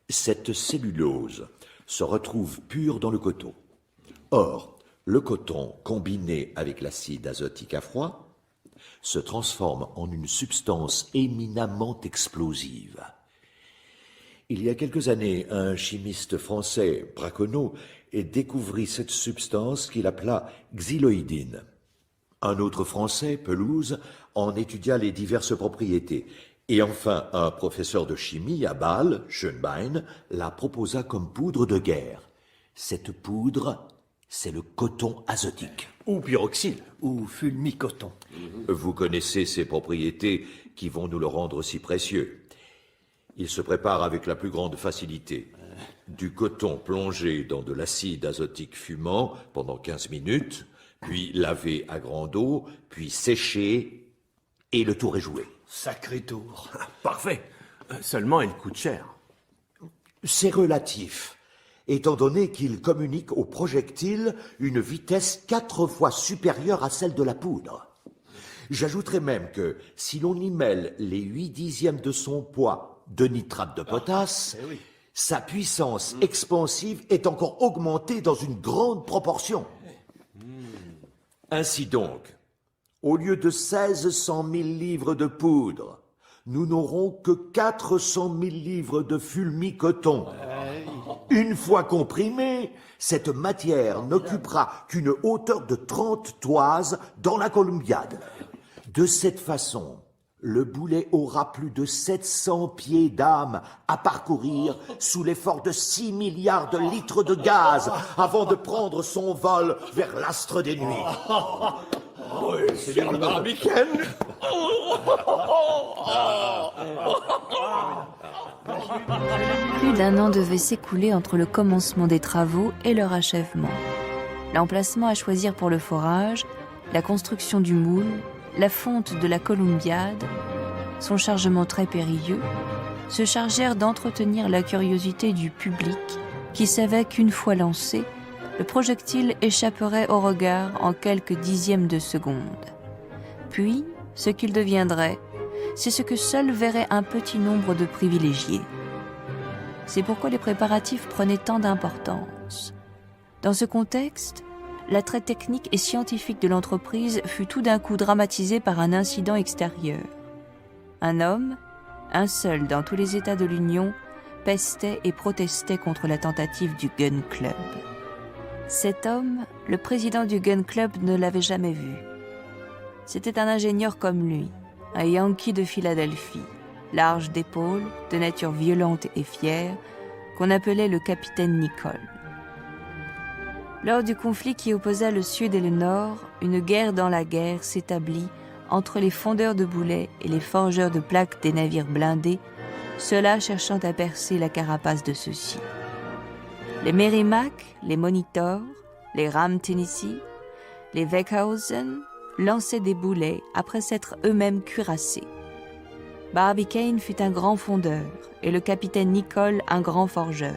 Cette cellulose se retrouve pure dans le coton. Or, le coton combiné avec l'acide azotique à froid se transforme en une substance éminemment explosive. Il y a quelques années, un chimiste français, Braconnot, découvrit cette substance qu'il appela xyloïdine. Un autre Français, Pelouse, en étudia les diverses propriétés. Et enfin, un professeur de chimie à Bâle, Schönbein, la proposa comme poudre de guerre. Cette poudre, c'est le coton azotique. Ou pyroxyle. Ou fulmicoton. Vous connaissez ces propriétés qui vont nous le rendre si précieux. Il se prépare avec la plus grande facilité. Du coton plongé dans de l'acide azotique fumant pendant 15 minutes, puis lavé à grande eau, puis séché, et le tour est joué. Sacré tour. Parfait. Seulement, il coûte cher. C'est relatif, étant donné qu'il communique au projectile une vitesse 4 fois supérieure à celle de la poudre. J'ajouterai même que si l'on y mêle les 8/10 de son poids de nitrate de potasse, sa puissance expansive est encore augmentée dans une grande proportion. Ainsi donc, au lieu de 1600 000 livres de poudre, nous n'aurons que 400 000 livres de fulmicoton. Une fois comprimée, cette matière n'occupera qu'une hauteur de 30 toises dans la Columbiade. De cette façon, le boulet aura plus de 700 pieds d'âme à parcourir sous l'effort de 6 milliards de litres de gaz avant de prendre son vol vers l'astre des nuits. C'est le barbicane. Plus d'un an devait s'écouler entre le commencement des travaux et leur achèvement. L'emplacement à choisir pour le forage, la construction du moule, la fonte de la Columbiade, son chargement très périlleux, se chargèrent d'entretenir la curiosité du public qui savait qu'une fois lancé, le projectile échapperait au regard en quelques dixièmes de seconde. Puis, ce qu'il deviendrait, c'est ce que seul verrait un petit nombre de privilégiés. C'est pourquoi les préparatifs prenaient tant d'importance. Dans ce contexte, l'attrait technique et scientifique de l'entreprise fut tout d'un coup dramatisé par un incident extérieur. Un homme, un seul dans tous les États de l'Union, pestait et protestait contre la tentative du Gun Club. Cet homme, le président du Gun Club ne l'avait jamais vu. C'était un ingénieur comme lui, un Yankee de Philadelphie, large d'épaules, de nature violente et fière, qu'on appelait le capitaine Nicholl. Lors du conflit qui opposa le Sud et le Nord, une guerre dans la guerre s'établit entre les fondeurs de boulets et les forgeurs de plaques des navires blindés, ceux-là cherchant à percer la carapace de ceux-ci. Les Merrimack, les Monitor, les Ram Tennessee, les Weckhausen lançaient des boulets après s'être eux-mêmes cuirassés. Barbicane fut un grand fondeur et le capitaine Nicholl un grand forgeur.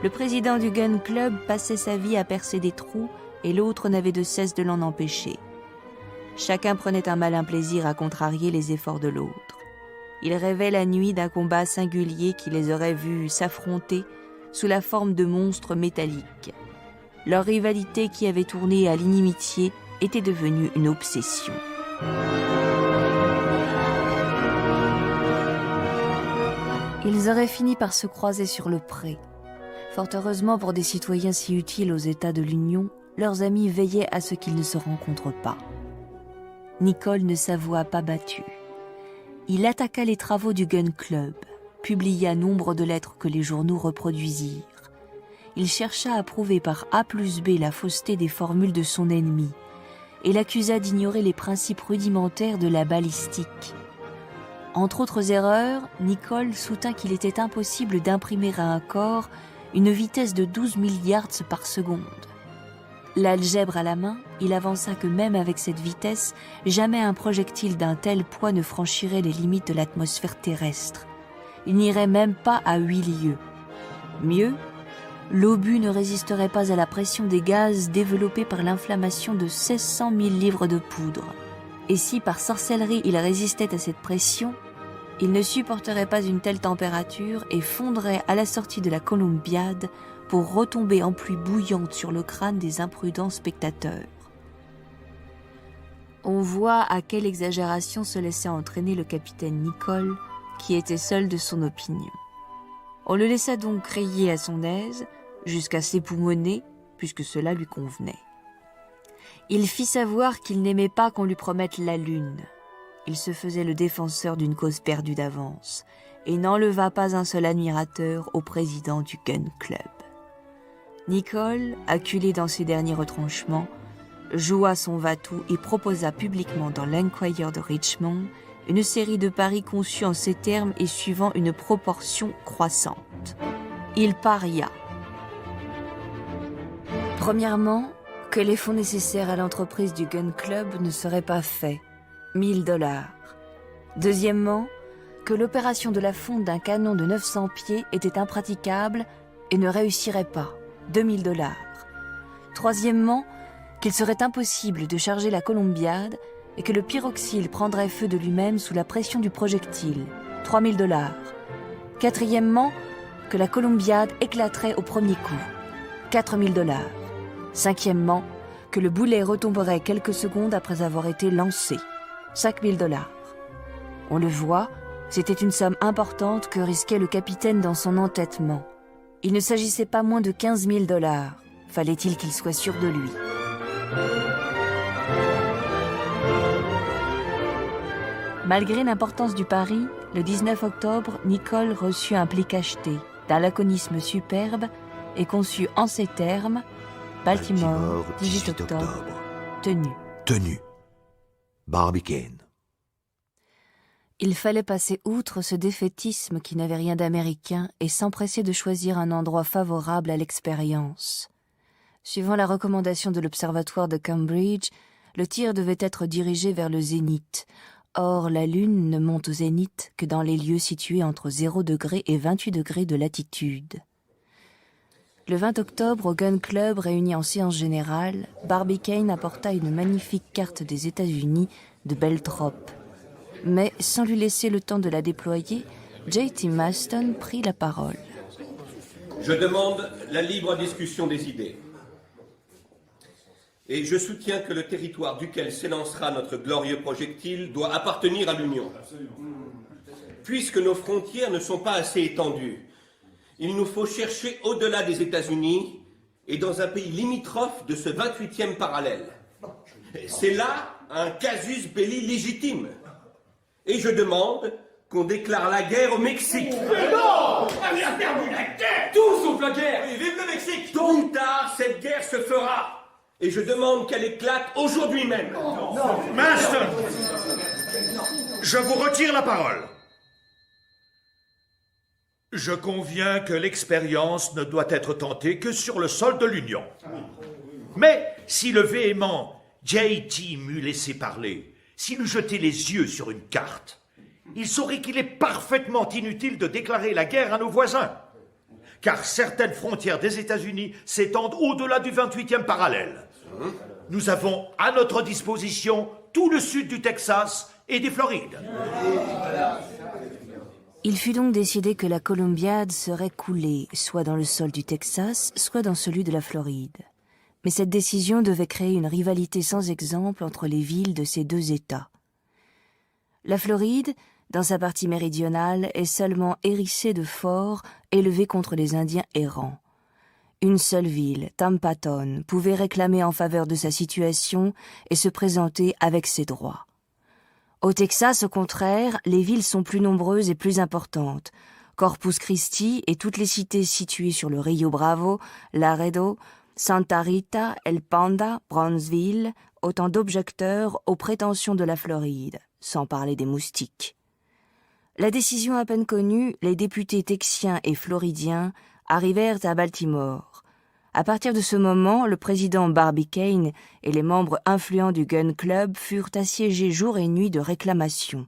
Le président du Gun Club passait sa vie à percer des trous et l'autre n'avait de cesse de l'en empêcher. Chacun prenait un malin plaisir à contrarier les efforts de l'autre. Ils rêvaient la nuit d'un combat singulier qui les aurait vus s'affronter sous la forme de monstres métalliques. Leur rivalité qui avait tourné à l'inimitié était devenue une obsession. Ils auraient fini par se croiser sur le pré. Fort heureusement pour des citoyens si utiles aux États de l'Union, leurs amis veillaient à ce qu'ils ne se rencontrent pas. Nicole ne s'avoua pas battu. Il attaqua les travaux du Gun Club, publia nombre de lettres que les journaux reproduisirent. Il chercha à prouver par A plus B la fausseté des formules de son ennemi et l'accusa d'ignorer les principes rudimentaires de la balistique. Entre autres erreurs, Nicole soutint qu'il était impossible d'imprimer à un corps une vitesse de 12 000 yards par seconde. L'algèbre à la main, il avança que même avec cette vitesse, jamais un projectile d'un tel poids ne franchirait les limites de l'atmosphère terrestre. Il n'irait même pas à 8 lieues. Mieux, l'obus ne résisterait pas à la pression des gaz développés par l'inflammation de 1600 000 livres de poudre. Et si par sorcellerie il résistait à cette pression, il ne supporterait pas une telle température et fondrait à la sortie de la Columbiad pour retomber en pluie bouillante sur le crâne des imprudents spectateurs. On voit à quelle exagération se laissait entraîner le capitaine Nicole, qui était seul de son opinion. On le laissa donc crier à son aise, jusqu'à s'époumoner, puisque cela lui convenait. Il fit savoir qu'il n'aimait pas qu'on lui promette la lune. Il se faisait le défenseur d'une cause perdue d'avance, et n'enleva pas un seul admirateur au président du Gun Club. Nicole, acculé dans ses derniers retranchements, joua son va-tout et proposa publiquement dans l'Enquirer de Richmond une série de paris conçus en ces termes et suivant une proportion croissante. Il paria. Premièrement, que les fonds nécessaires à l'entreprise du Gun Club ne seraient pas faits, 1 000 $. Deuxièmement, que l'opération de la fonte d'un canon de 900 pieds était impraticable et ne réussirait pas, 2 000 $. Troisièmement, qu'il serait impossible de charger la Columbiad et que le pyroxyle prendrait feu de lui-même sous la pression du projectile, 3 000 $. Quatrièmement, que la Columbiad éclaterait au premier coup, 4 000 $. Cinquièmement, que le boulet retomberait quelques secondes après avoir été lancé, 5 000 $. On le voit, c'était une somme importante que risquait le capitaine dans son entêtement. Il ne s'agissait pas moins de 15 000 $. Fallait-il qu'il soit sûr de lui. Malgré l'importance du pari, le 19 octobre, Nicole reçut un pli cacheté, d'un laconisme superbe et conçu en ces termes: Baltimore, 18 octobre, tenu. Tenu. Barbicane. Il fallait passer outre ce défaitisme qui n'avait rien d'américain et s'empresser de choisir un endroit favorable à l'expérience. Suivant la recommandation de l'observatoire de Cambridge, le tir devait être dirigé vers le zénith. Or, la Lune ne monte au zénith que dans les lieux situés entre 0 degré et 28 degrés de latitude. Le 20 octobre, au Gun Club réuni en séance générale, Barbicane apporta une magnifique carte des États-Unis de Belthrop. Mais, sans lui laisser le temps de la déployer, J.T. Maston prit la parole. Je demande la libre discussion des idées. Et je soutiens que le territoire duquel s'élancera notre glorieux projectile doit appartenir à l'Union. Puisque nos frontières ne sont pas assez étendues, il nous faut chercher au-delà des États-Unis et dans un pays limitrophe de ce 28e parallèle. C'est là un casus belli légitime. Et je demande qu'on déclare la guerre au Mexique. Mais non! On a perdu la guerre! Tout sauf la guerre! Oui, vive le Mexique! Tôt ou tard, cette guerre se fera. Et je demande qu'elle éclate aujourd'hui même. Maston, je vous retire la parole. Je conviens que l'expérience ne doit être tentée que sur le sol de l'Union. Mais si le véhément J.T. m'eût laissé parler, s'il eût jeté les yeux sur une carte, il saurait qu'il est parfaitement inutile de déclarer la guerre à nos voisins, car certaines frontières des États-Unis s'étendent au-delà du 28e parallèle. Nous avons à notre disposition tout le sud du Texas et des Florides. Il fut donc décidé que la Columbiad serait coulée, soit dans le sol du Texas, soit dans celui de la Floride. Mais cette décision devait créer une rivalité sans exemple entre les villes de ces deux États. La Floride, dans sa partie méridionale, est seulement hérissée de forts élevés contre les Indiens errants. Une seule ville, Tampaton, pouvait réclamer en faveur de sa situation et se présenter avec ses droits. Au Texas, au contraire, les villes sont plus nombreuses et plus importantes. Corpus Christi et toutes les cités situées sur le Rio Bravo, Laredo, Santa Rita, El Panda, Brownsville, autant d'objecteurs aux prétentions de la Floride, sans parler des moustiques. La décision à peine connue, les députés texiens et floridiens arrivèrent à Baltimore. À partir de ce moment, le président Barbicane et les membres influents du Gun Club furent assiégés jour et nuit de réclamations.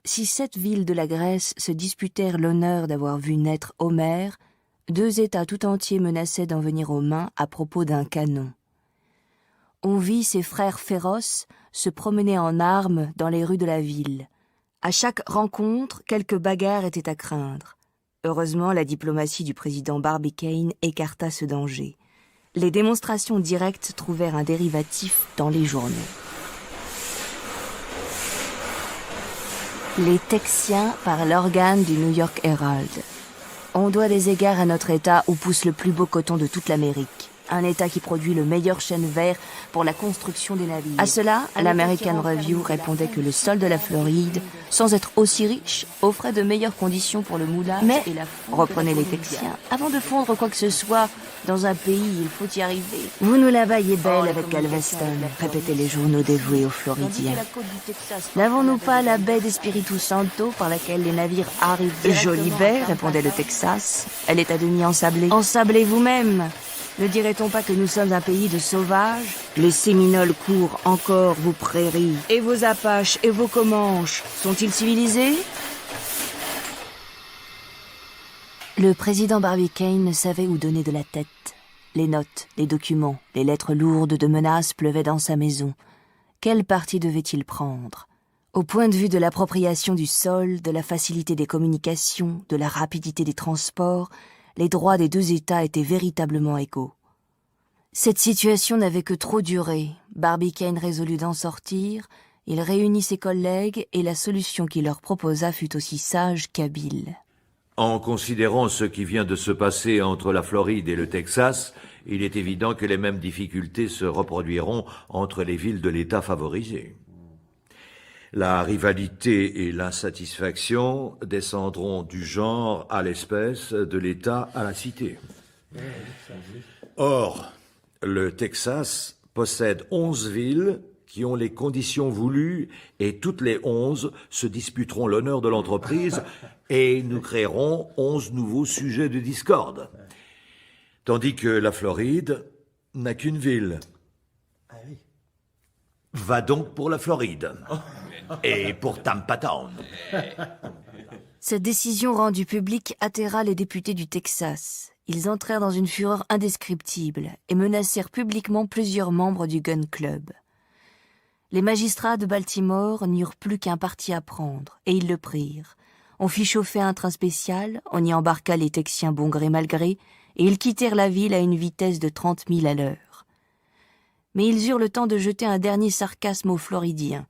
Si 7 villes de la Grèce se disputèrent l'honneur d'avoir vu naître Homère, 2 États tout entiers menaçaient d'en venir aux mains à propos d'un canon. On vit ces frères féroces se promener en armes dans les rues de la ville. À chaque rencontre, quelques bagarres étaient à craindre. Heureusement, la diplomatie du président Barbicane écarta ce danger. Les démonstrations directes trouvèrent un dérivatif dans les journaux. Les Texiens par l'organe du New York Herald. On doit des égards à notre État où pousse le plus beau coton de toute l'Amérique. Un État qui produit le meilleur chêne vert pour la construction des navires. À cela, l'American Review répondait que le sol de la Floride, sans être aussi riche, offrait de meilleures conditions pour le moulage et la fonte. Reprenaient les Texiens, avant de fondre quoi que ce soit dans un pays, il faut y arriver. Vous nous la baillez belle avec Galveston, répétaient les journaux dévoués aux Floridiens. N'avons-nous pas la baie d'Espiritu Santo par laquelle les navires arrivent? Jolie baie, répondait le Texas. Elle est à demi ensablée. Ensablez vous-même. Ne dirait-on pas que nous sommes un pays de sauvages? Les Séminoles courent encore vos prairies. Et vos Apaches et vos Comanches, sont-ils civilisés? Le président Barbicane ne savait où donner de la tête. Les notes, les documents, les lettres lourdes de menaces pleuvaient dans sa maison. Quel parti devait-il prendre? Au point de vue de l'appropriation du sol, de la facilité des communications, de la rapidité des transports, les droits des 2 États étaient véritablement égaux. Cette situation n'avait que trop duré. Barbicane résolut d'en sortir, il réunit ses collègues et la solution qu'il leur proposa fut aussi sage qu'habile. En considérant ce qui vient de se passer entre la Floride et le Texas, il est évident que les mêmes difficultés se reproduiront entre les villes de l'État favorisé. La rivalité et l'insatisfaction descendront du genre à l'espèce, de l'État à la cité. Or, le Texas possède 11 villes qui ont les conditions voulues et toutes les 11 se disputeront l'honneur de l'entreprise et nous créerons 11 nouveaux sujets de discorde. Tandis que la Floride n'a qu'une ville. Va donc pour la Floride. Et pour Tampaton. Cette décision rendue publique atterra les députés du Texas. Ils entrèrent dans une fureur indescriptible et menacèrent publiquement plusieurs membres du Gun Club. Les magistrats de Baltimore n'eurent plus qu'un parti à prendre, et ils le prirent. On fit chauffer un train spécial, on y embarqua les Texiens bon gré mal gré, et ils quittèrent la ville à une vitesse de 30 000 à l'heure. Mais ils eurent le temps de jeter un dernier sarcasme aux Floridiens.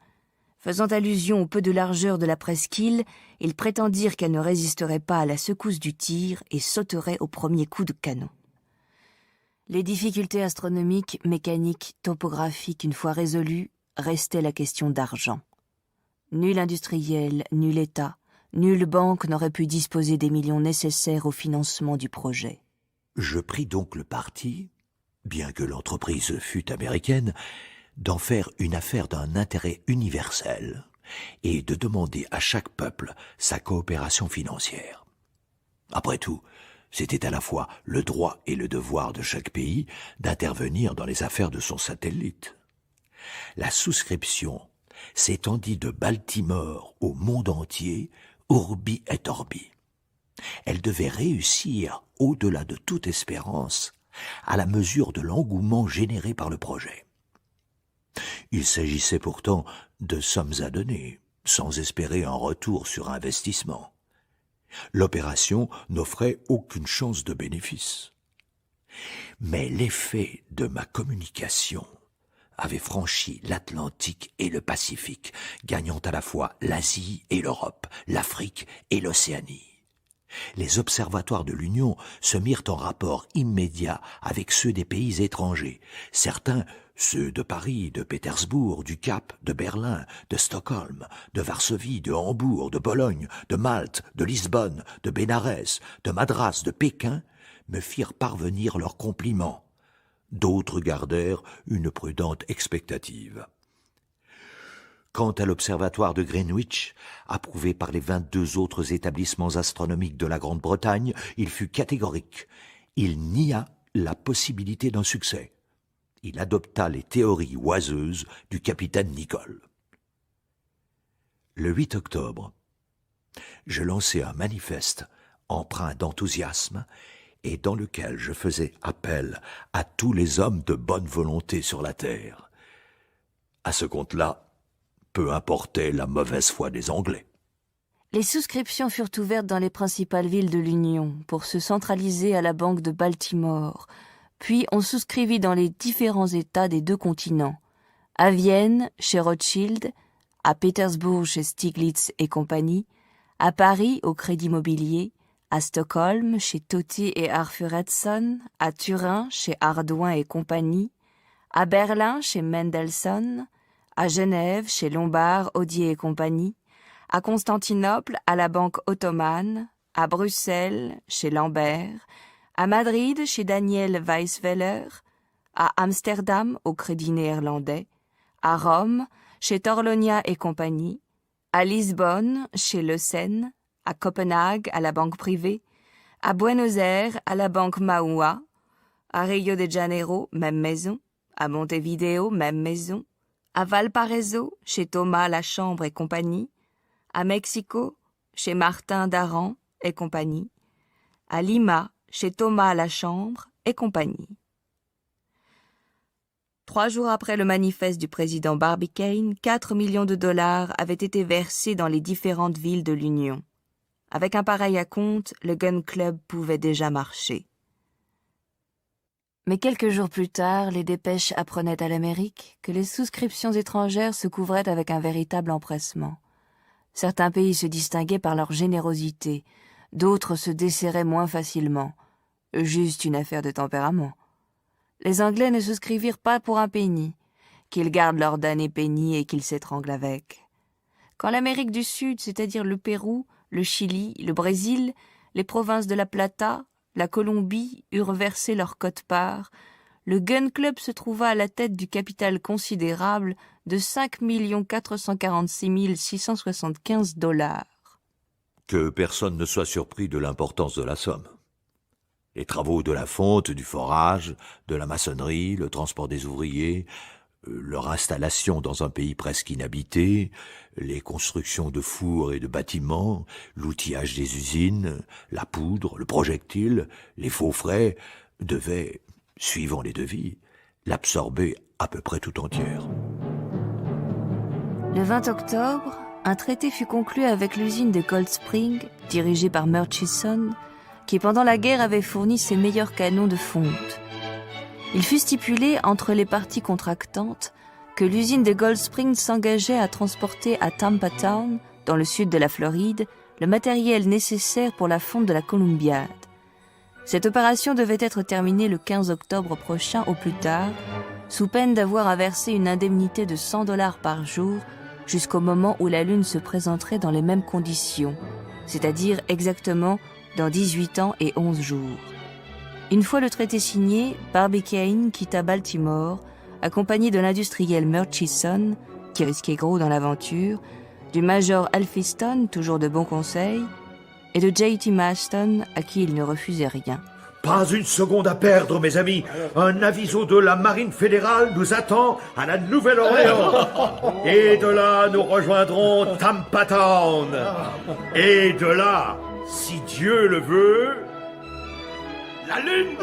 Faisant allusion au peu de largeur de la presqu'île, ils prétendirent qu'elle ne résisterait pas à la secousse du tir et sauterait au premier coup de canon. Les difficultés astronomiques, mécaniques, topographiques, une fois résolues, restait la question d'argent. Nul industriel, nul État, nulle banque n'aurait pu disposer des millions nécessaires au financement du projet. Je pris donc le parti, bien que l'entreprise fût américaine, d'en faire une affaire d'un intérêt universel et de demander à chaque peuple sa coopération financière. Après tout, c'était à la fois le droit et le devoir de chaque pays d'intervenir dans les affaires de son satellite. La souscription s'étendit de Baltimore au monde entier, urbi et orbi. Elle devait réussir, au-delà de toute espérance, à la mesure de l'engouement généré par le projet. Il s'agissait pourtant de sommes à donner, sans espérer un retour sur investissement. L'opération n'offrait aucune chance de bénéfice. Mais l'effet de ma communication avait franchi l'Atlantique et le Pacifique, gagnant à la fois l'Asie et l'Europe, l'Afrique et l'Océanie. Les observatoires de l'Union se mirent en rapport immédiat avec ceux des pays étrangers, certains ceux de Paris, de Pétersbourg, du Cap, de Berlin, de Stockholm, de Varsovie, de Hambourg, de Bologne, de Malte, de Lisbonne, de Bénarès, de Madras, de Pékin, me firent parvenir leurs compliments. D'autres gardèrent une prudente expectative. Quant à l'observatoire de Greenwich, approuvé par les 22 autres établissements astronomiques de la Grande-Bretagne, il fut catégorique. Il nia la possibilité d'un succès. Il adopta les théories oiseuses du capitaine Nicholl. Le 8 octobre, je lançai un manifeste empreint d'enthousiasme et dans lequel je faisais appel à tous les hommes de bonne volonté sur la terre. À ce compte-là, peu importait la mauvaise foi des Anglais. Les souscriptions furent ouvertes dans les principales villes de l'Union pour se centraliser à la banque de Baltimore, puis on souscrivit dans les différents États des 2 continents, à Vienne chez Rothschild, à Pétersbourg chez Stiglitz et compagnie, à Paris au Crédit Mobilier, à Stockholm chez Totti et Arthur Edson, à Turin chez Ardouin et compagnie, à Berlin chez Mendelssohn, à Genève chez Lombard, Odier et compagnie, à Constantinople à la Banque ottomane, à Bruxelles chez Lambert, à Madrid chez Daniel Weisweller, à Amsterdam au Crédit néerlandais, à Rome chez Torlonia et compagnie, à Lisbonne chez Le Sen, à Copenhague à la banque privée, à Buenos Aires à la banque Maua, à Rio de Janeiro, même maison, à Montevideo, même maison, à Valparaiso chez Thomas Lachambre et compagnie, à Mexico chez Martin Daran et compagnie, à Lima chez Thomas Lachambre et compagnie. 3 jours après le manifeste du président Barbicane, 4 millions de dollars avaient été versés dans les différentes villes de l'Union. Avec un pareil acompte, le Gun Club pouvait déjà marcher. Mais quelques jours plus tard, les dépêches apprenaient à l'Amérique que les souscriptions étrangères se couvraient avec un véritable empressement. Certains pays se distinguaient par leur générosité, d'autres se desserraient moins facilement. Juste une affaire de tempérament. Les Anglais ne souscrivirent pas pour un penny, qu'ils gardent leur damné penny et qu'ils s'étranglent avec. Quand l'Amérique du Sud, c'est-à-dire le Pérou, le Chili, le Brésil, les provinces de la Plata, la Colombie eurent versé leur quote-part, le Gun Club se trouva à la tête du capital considérable de 5 446 675 $. Que personne ne soit surpris de l'importance de la somme. Les travaux de la fonte, du forage, de la maçonnerie, le transport des ouvriers, leur installation dans un pays presque inhabité, les constructions de fours et de bâtiments, l'outillage des usines, la poudre, le projectile, les faux frais, devaient, suivant les devis, l'absorber à peu près tout entière. Le 20 octobre, un traité fut conclu avec l'usine de Cold Spring, dirigée par Murchison, qui pendant la guerre avait fourni ses meilleurs canons de fonte. Il fut stipulé entre les parties contractantes que l'usine de Gold Spring s'engageait à transporter à Tampa Town, dans le sud de la Floride, le matériel nécessaire pour la fonte de la Columbiad. Cette opération devait être terminée le 15 octobre prochain au plus tard, sous peine d'avoir à verser une indemnité de 100 $ par jour jusqu'au moment où la Lune se présenterait dans les mêmes conditions, c'est-à-dire exactement dans 18 ans et 11 jours. Une fois le traité signé, Barbicane quitta Baltimore, accompagné de l'industriel Murchison, qui risquait gros dans l'aventure, du major Alphiston, toujours de bons conseils, et de J.T. Maston, à qui il ne refusait rien. Pas une seconde à perdre, mes amis. Un aviso de la Marine fédérale nous attend à la Nouvelle-Orléans. Et de là, nous rejoindrons Tampa Town. Et de là, si Dieu le veut, la Lune.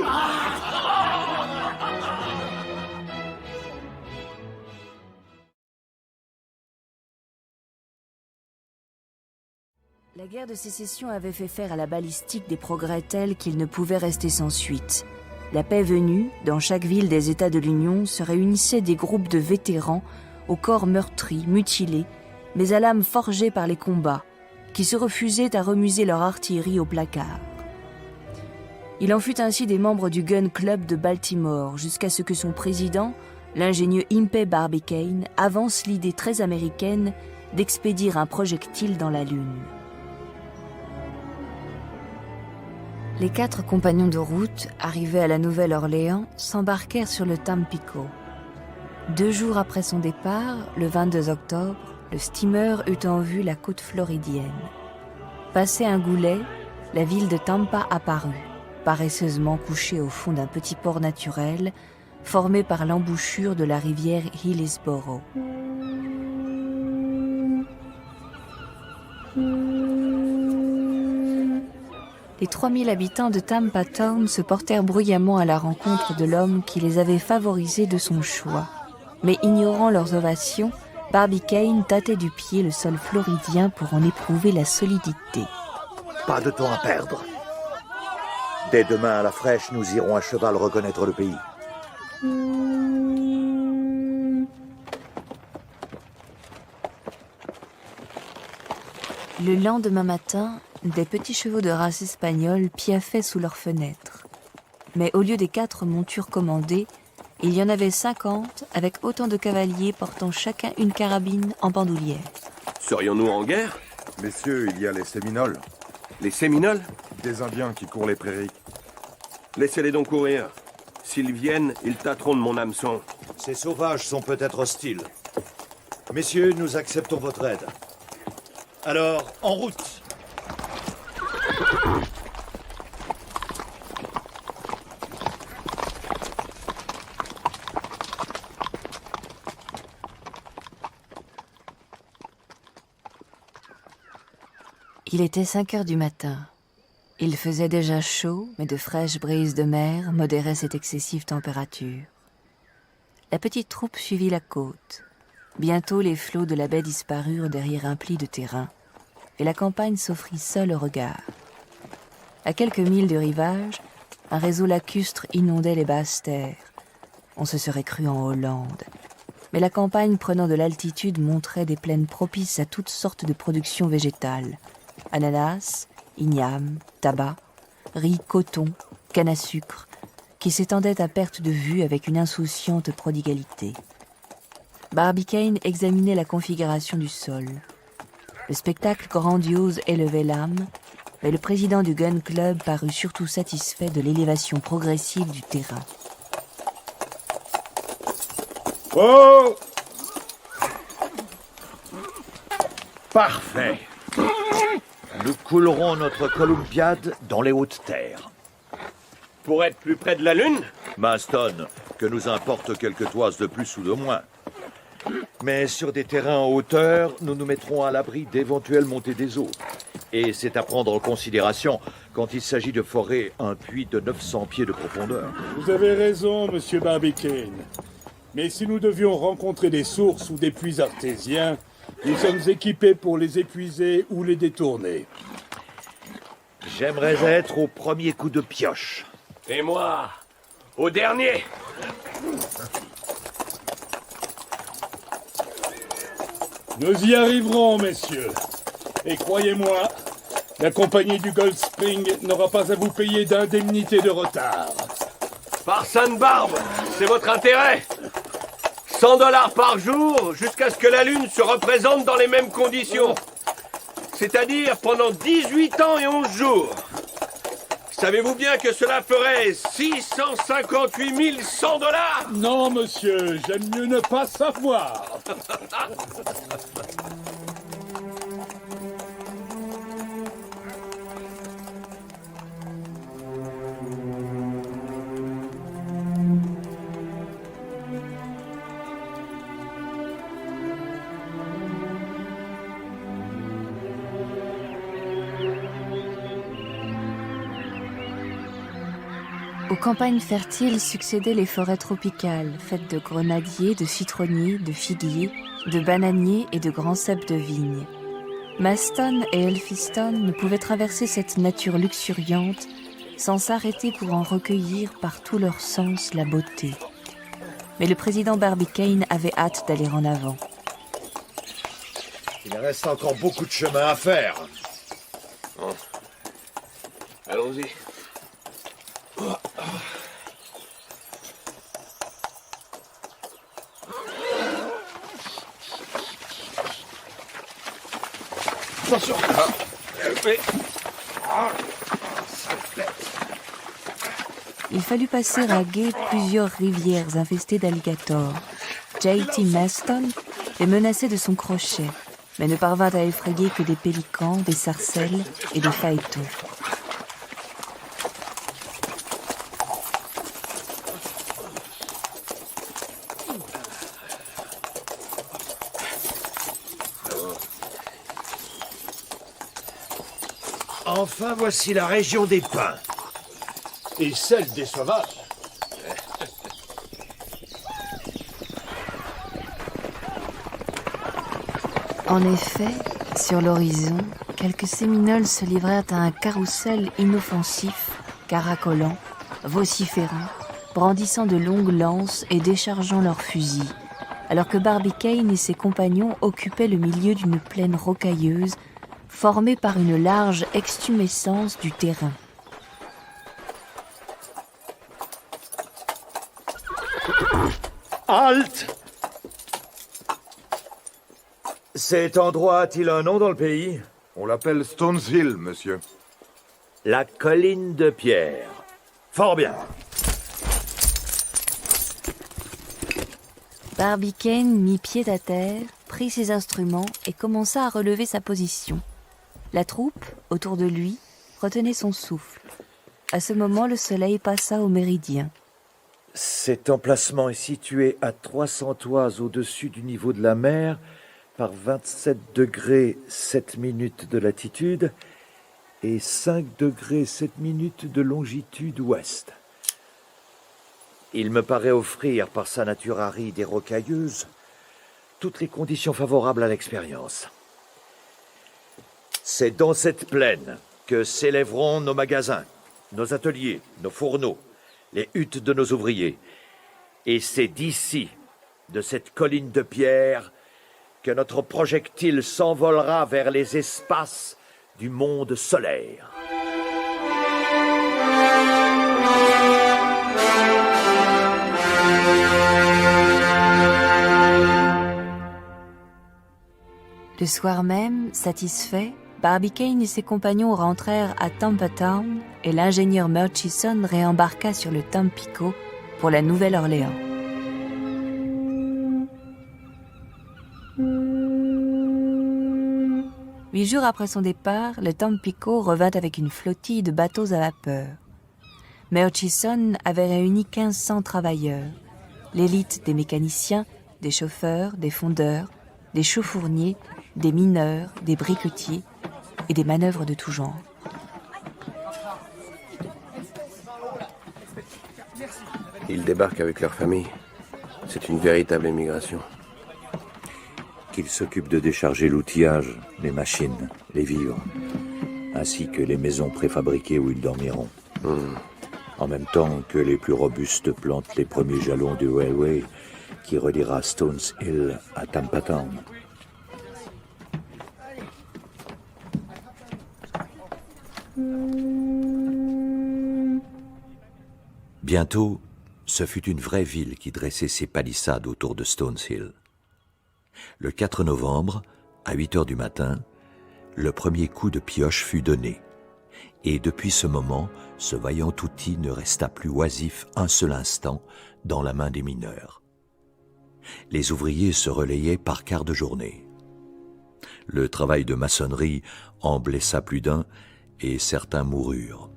La guerre de sécession avait fait faire à la balistique des progrès tels qu'ils ne pouvaient rester sans suite. la paix venue, dans chaque ville des États de l'Union se réunissaient des groupes de vétérans au corps meurtri, mutilé, mais à l'âme forgée par les combats, qui se refusaient à remuser leur artillerie au placard. Il en fut ainsi des membres du Gun Club de Baltimore, jusqu'à ce que son président, l'ingénieux Impey Barbicane, avance l'idée très américaine d'expédier un projectile dans la Lune. Les 4 compagnons de route, arrivés à la Nouvelle-Orléans, s'embarquèrent sur le Tampico. 2 jours après son départ, le 22 octobre, le steamer eut en vue la côte floridienne. Passé un goulet, la ville de Tampa apparut, paresseusement couchée au fond d'un petit port naturel, formé par l'embouchure de la rivière Hillsborough. Les 3000 habitants de Tampa Town se portèrent bruyamment à la rencontre de l'homme qui les avait favorisés de son choix. Mais ignorant leurs ovations, Barbicane tâtait du pied le sol floridien pour en éprouver la solidité. Pas de temps à perdre. Dès demain à la fraîche, nous irons à cheval reconnaître le pays. Le lendemain matin, des petits chevaux de race espagnole piaffaient sous leurs fenêtres. Mais au lieu des 4 montures commandées, il y en avait 50 avec autant de cavaliers portant chacun une carabine en bandoulière. Serions-nous en guerre? Messieurs, il y a les Séminoles, Les Séminoles? des Indiens qui courent les prairies. Laissez-les donc courir. S'ils viennent, ils tâteront de mon hameçon. Ces sauvages sont peut-être hostiles. Messieurs, nous acceptons votre aide. Alors, en route! Il était 5 heures du matin. Il faisait déjà chaud, mais de fraîches brises de mer modéraient cette excessive température. La petite troupe suivit la côte. Bientôt les flots de la baie disparurent derrière un pli de terrain, et la campagne s'offrit seule au regard. À quelques milles du rivage, un réseau lacustre inondait les basses terres. On se serait cru en Hollande. Mais la campagne prenant de l'altitude montrait des plaines propices à toutes sortes de productions végétales. Ananas, igname, tabac, riz, coton, canne à sucre, qui s'étendaient à perte de vue avec une insouciante prodigalité. Barbicane examinait la configuration du sol. Le spectacle grandiose élevait l'âme, mais le président du Gun Club parut surtout satisfait de l'élévation progressive du terrain. Oh! Parfait. Nous coulerons notre Columbiad dans les hautes terres. Pour être plus près de la Lune? Maston, que nous importe quelques toises de plus ou de moins. Mais sur des terrains en hauteur, nous nous mettrons à l'abri d'éventuelles montées des eaux. Et c'est à prendre en considération quand il s'agit de forer un puits de 900 pieds de profondeur. Vous avez raison, monsieur Barbicane. Mais si nous devions rencontrer des sources ou des puits artésiens, nous sommes équipés pour les épuiser ou les détourner. J'aimerais être au premier coup de pioche. Et moi, au dernier. Nous y arriverons, messieurs. Et croyez-moi, la compagnie du Gold Spring n'aura pas à vous payer d'indemnité de retard. Par Sainte-Barbe, c'est votre intérêt. 100$ par jour, jusqu'à ce que la Lune se représente dans les mêmes conditions. C'est-à-dire pendant 18 ans et 11 jours. Savez-vous bien que cela ferait 658 100$? Non, monsieur, j'aime mieux ne pas savoir. Aux campagnes fertiles succédaient les forêts tropicales, faites de grenadiers, de citronniers, de figuiers, de bananiers et de grands ceps de vignes. Maston et Elphiston ne pouvaient traverser cette nature luxuriante sans s'arrêter pour en recueillir par tout leur sens la beauté. Mais le président Barbicane avait hâte d'aller en avant. Il reste encore beaucoup de chemin à faire. Bon. Allons-y. Attention. Il fallut passer à gué plusieurs rivières infestées d'alligators. J.T. Maston les menaçait de son crochet, mais ne parvint à effrayer que des pélicans, des sarcelles et des phaétons. Enfin, voici la région des pins. Et celle des sauvages. En effet, sur l'horizon, quelques séminoles se livrèrent à un carrousel inoffensif, caracolant, vociférant, brandissant de longues lances et déchargeant leurs fusils, alors que Barbicane et ses compagnons occupaient le milieu d'une plaine rocailleuse formée par une large extumescence du terrain. Halte! Cet endroit a-t-il un nom dans le pays? On l'appelle Stones Hill, monsieur. La colline de pierre. Fort bien. Barbicane mit pied à terre, prit ses instruments et commença à relever sa position. La troupe, autour de lui, retenait son souffle. À ce moment, le soleil passa au méridien. Cet emplacement est situé à 300 toises au-dessus du niveau de la mer, par 27 degrés 7 minutes de latitude et 5 degrés 7 minutes de longitude ouest. Il me paraît offrir, par sa nature aride et rocailleuse, toutes les conditions favorables à l'expérience. C'est dans cette plaine que s'élèveront nos magasins, nos ateliers, nos fourneaux, les huttes de nos ouvriers. Et c'est d'ici, de cette colline de pierre, que notre projectile s'envolera vers les espaces du monde solaire. Le soir même, satisfaits, Barbicane et ses compagnons rentrèrent à Tampa Town et l'ingénieur Murchison réembarqua sur le Tampico pour la Nouvelle-Orléans. Huit jours après son départ, le Tampico revint avec une flottille de bateaux à vapeur. Murchison avait réuni 1500 travailleurs, l'élite des mécaniciens, des chauffeurs, des fondeurs, des chauffourniers, des mineurs, des briquetiers et des manœuvres de tout genre. Ils débarquent avec leur famille. C'est une véritable émigration. Qu'ils s'occupent de décharger l'outillage, les machines, les vivres, ainsi que les maisons préfabriquées où ils dormiront. En même temps que les plus robustes plantent les premiers jalons du railway qui reliera Stones Hill à Tampa Town. Bientôt, ce fut une vraie ville qui dressait ses palissades autour de Stones Hill. Le 4 novembre, à 8 heures du matin, le premier coup de pioche fut donné. Et depuis ce moment, ce vaillant outil ne resta plus oisif un seul instant dans la main des mineurs. Les ouvriers se relayaient par quart de journée. Le travail de maçonnerie en blessa plus d'un et certains moururent.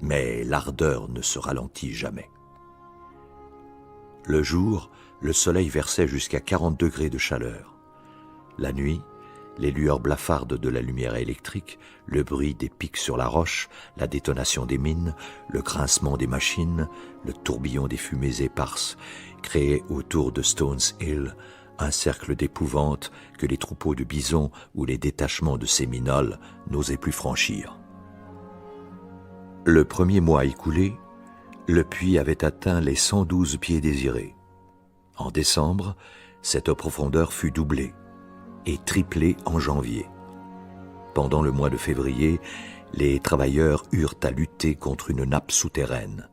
Mais l'ardeur ne se ralentit jamais. Le jour, le soleil versait jusqu'à 40 degrés de chaleur. La nuit, les lueurs blafardes de la lumière électrique, le bruit des pics sur la roche, la détonation des mines, le grincement des machines, le tourbillon des fumées éparses, créaient autour de Stones Hill un cercle d'épouvante que les troupeaux de bisons ou les détachements de séminoles n'osaient plus franchir. Le premier mois écoulé, le puits avait atteint les 112 pieds désirés. En décembre, cette profondeur fut doublée et triplée en janvier. Pendant le mois de février, les travailleurs eurent à lutter contre une nappe souterraine.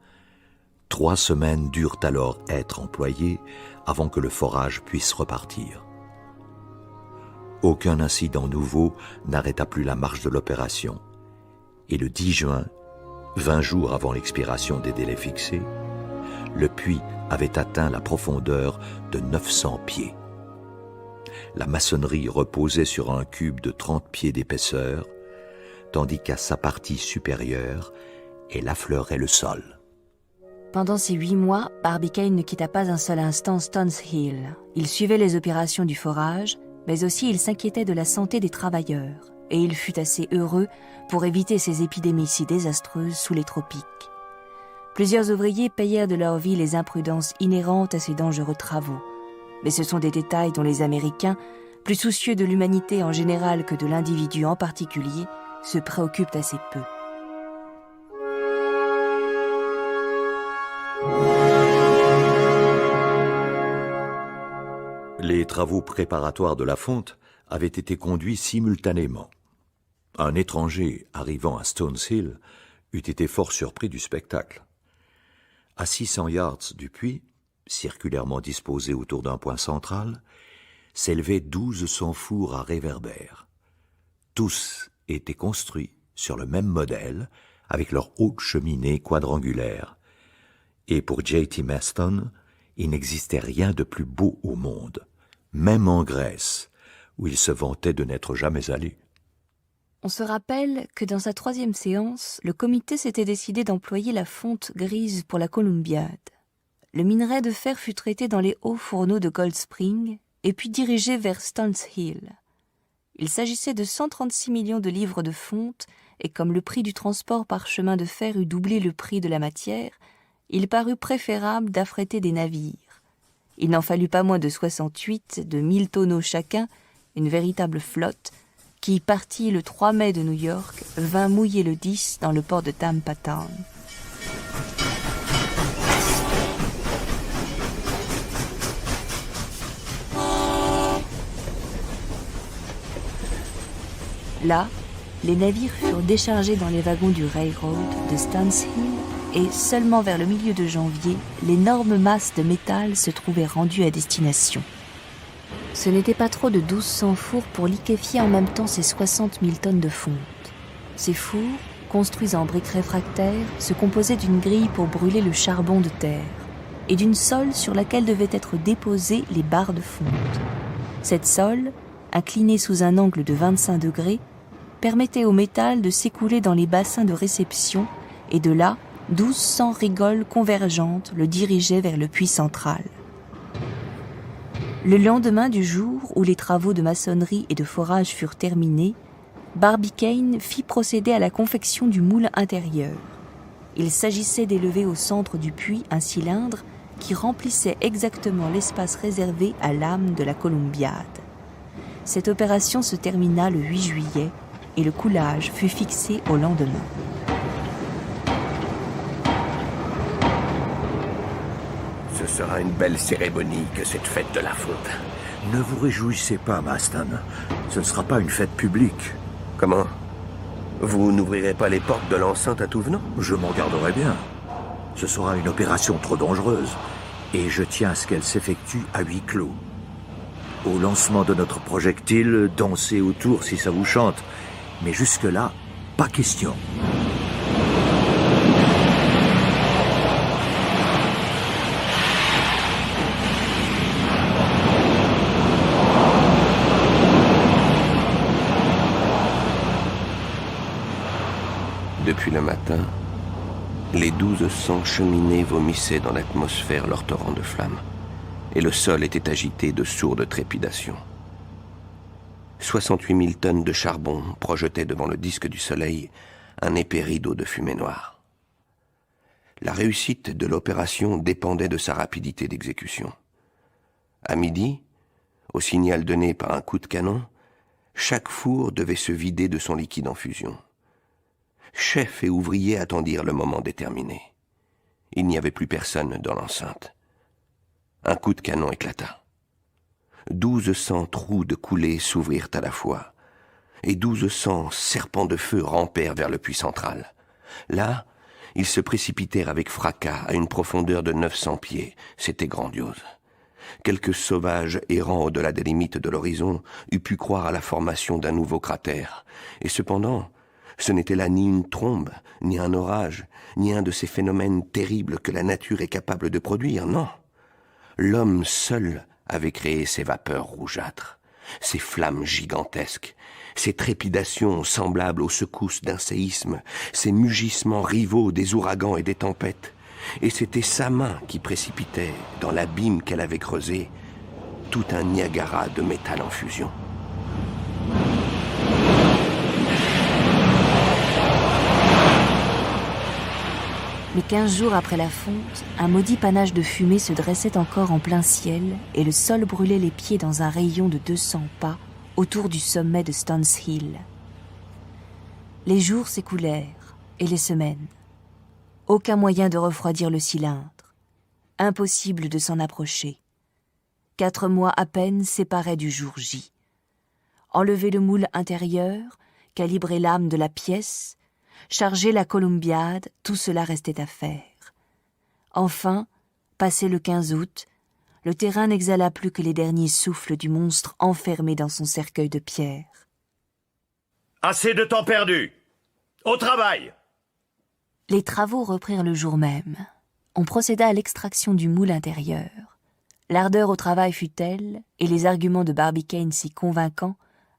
3 semaines durent alors être employées avant que le forage puisse repartir. Aucun incident nouveau n'arrêta plus la marche de l'opération. Et le 10 juin, 20 jours avant l'expiration des délais fixés, le puits avait atteint la profondeur de 900 pieds. La maçonnerie reposait sur un cube de 30 pieds d'épaisseur, tandis qu'à sa partie supérieure, elle affleurait le sol. Pendant ces 8 mois, Barbicane ne quitta pas un seul instant Stones Hill. Il suivait les opérations du forage, mais aussi il s'inquiétait de la santé des travailleurs, et il fut assez heureux pour éviter ces épidémies si désastreuses sous les tropiques. Plusieurs ouvriers payèrent de leur vie les imprudences inhérentes à ces dangereux travaux, mais ce sont des détails dont les Américains, plus soucieux de l'humanité en général que de l'individu en particulier, se préoccupent assez peu. Les travaux préparatoires de la fonte avaient été conduits simultanément. Un étranger arrivant à Stones Hill eût été fort surpris du spectacle. À 600 yards du puits, circulairement disposés autour d'un point central, s'élevaient 1200 fours à réverbères. Tous étaient construits sur le même modèle, avec leur haute cheminée quadrangulaire. Et pour J.T. Maston, il n'existait rien de plus beau au monde, même en Grèce, où il se vantait de n'être jamais allé. On se rappelle que dans sa 3e séance, le comité s'était décidé d'employer la fonte grise pour la Columbiade. Le minerai de fer fut traité dans les hauts fourneaux de Gold Spring et puis dirigé vers Stones Hill. Il s'agissait de 136 millions de livres de fonte et comme le prix du transport par chemin de fer eût doublé le prix de la matière, il parut préférable d'affréter des navires. Il n'en fallut pas moins de 68 de 1000 tonneaux chacun, une véritable flotte, qui partit le 3 mai de New York, vint mouiller le 10 dans le port de Tampa Town. Là, les navires furent déchargés dans les wagons du railroad de Stones Hill et seulement vers le milieu de janvier, l'énorme masse de métal se trouvait rendue à destination. Ce n'était pas trop de 1200 fours pour liquéfier en même temps ces 60 000 tonnes de fonte. Ces fours, construits en briques réfractaires, se composaient d'une grille pour brûler le charbon de terre et d'une sole sur laquelle devaient être déposées les barres de fonte. Cette sole, inclinée sous un angle de 25 degrés, permettait au métal de s'écouler dans les bassins de réception et de là, 1200 rigoles convergentes le dirigeaient vers le puits central. Le lendemain du jour où les travaux de maçonnerie et de forage furent terminés, Barbicane fit procéder à la confection du moule intérieur. Il s'agissait d'élever au centre du puits un cylindre qui remplissait exactement l'espace réservé à l'âme de la Columbiade. Cette opération se termina le 8 juillet et le coulage fut fixé au lendemain. Ce sera une belle cérémonie que cette fête de la fonte. Ne vous réjouissez pas, Maston. Ce ne sera pas une fête publique. Comment? Vous n'ouvrirez pas les portes de l'enceinte à tout venant? Je m'en garderai bien. Ce sera une opération trop dangereuse. Et je tiens à ce qu'elle s'effectue à huis clos. Au lancement de notre projectile, dansez autour si ça vous chante. Mais jusque-là, pas question. Depuis le matin, les 1200 cheminées vomissaient dans l'atmosphère leur torrent de flammes, et le sol était agité de sourdes trépidations. 68 000 tonnes de charbon projetaient devant le disque du soleil un épais rideau de fumée noire. La réussite de l'opération dépendait de sa rapidité d'exécution. À midi, au signal donné par un coup de canon, chaque four devait se vider de son liquide en fusion. Chefs et ouvriers attendirent le moment déterminé. Il n'y avait plus personne dans l'enceinte. Un coup de canon éclata. 1200 trous de coulées s'ouvrirent à la fois, et 1200 serpents de feu rampèrent vers le puits central. Là, ils se précipitèrent avec fracas à une profondeur de 900 pieds. C'était grandiose. Quelques sauvages errant au-delà des limites de l'horizon eût pu croire à la formation d'un nouveau cratère. Et cependant, ce n'était là ni une trombe, ni un orage, ni un de ces phénomènes terribles que la nature est capable de produire, non. L'homme seul avait créé ces vapeurs rougeâtres, ces flammes gigantesques, ces trépidations semblables aux secousses d'un séisme, ces mugissements rivaux des ouragans et des tempêtes. Et c'était sa main qui précipitait, dans l'abîme qu'elle avait creusé, tout un Niagara de métal en fusion. Mais 15 jours après la fonte, un maudit panache de fumée se dressait encore en plein ciel et le sol brûlait les pieds dans un rayon de 200 pas autour du sommet de Stones Hill. Les jours s'écoulèrent et les semaines. Aucun moyen de refroidir le cylindre. Impossible de s'en approcher. 4 mois à peine séparaient du jour J. Enlever le moule intérieur, calibrer l'âme de la pièce, charger la columbiade, tout cela restait à faire. Enfin, passé le 15 août, le terrain n'exhala plus que les derniers souffles du monstre enfermé dans son cercueil de pierre. Assez de temps perdu. Au travail! Les travaux reprirent le jour même. On procéda à l'extraction du moule intérieur. L'ardeur au travail fut telle, et les arguments de Barbicane si convaincants,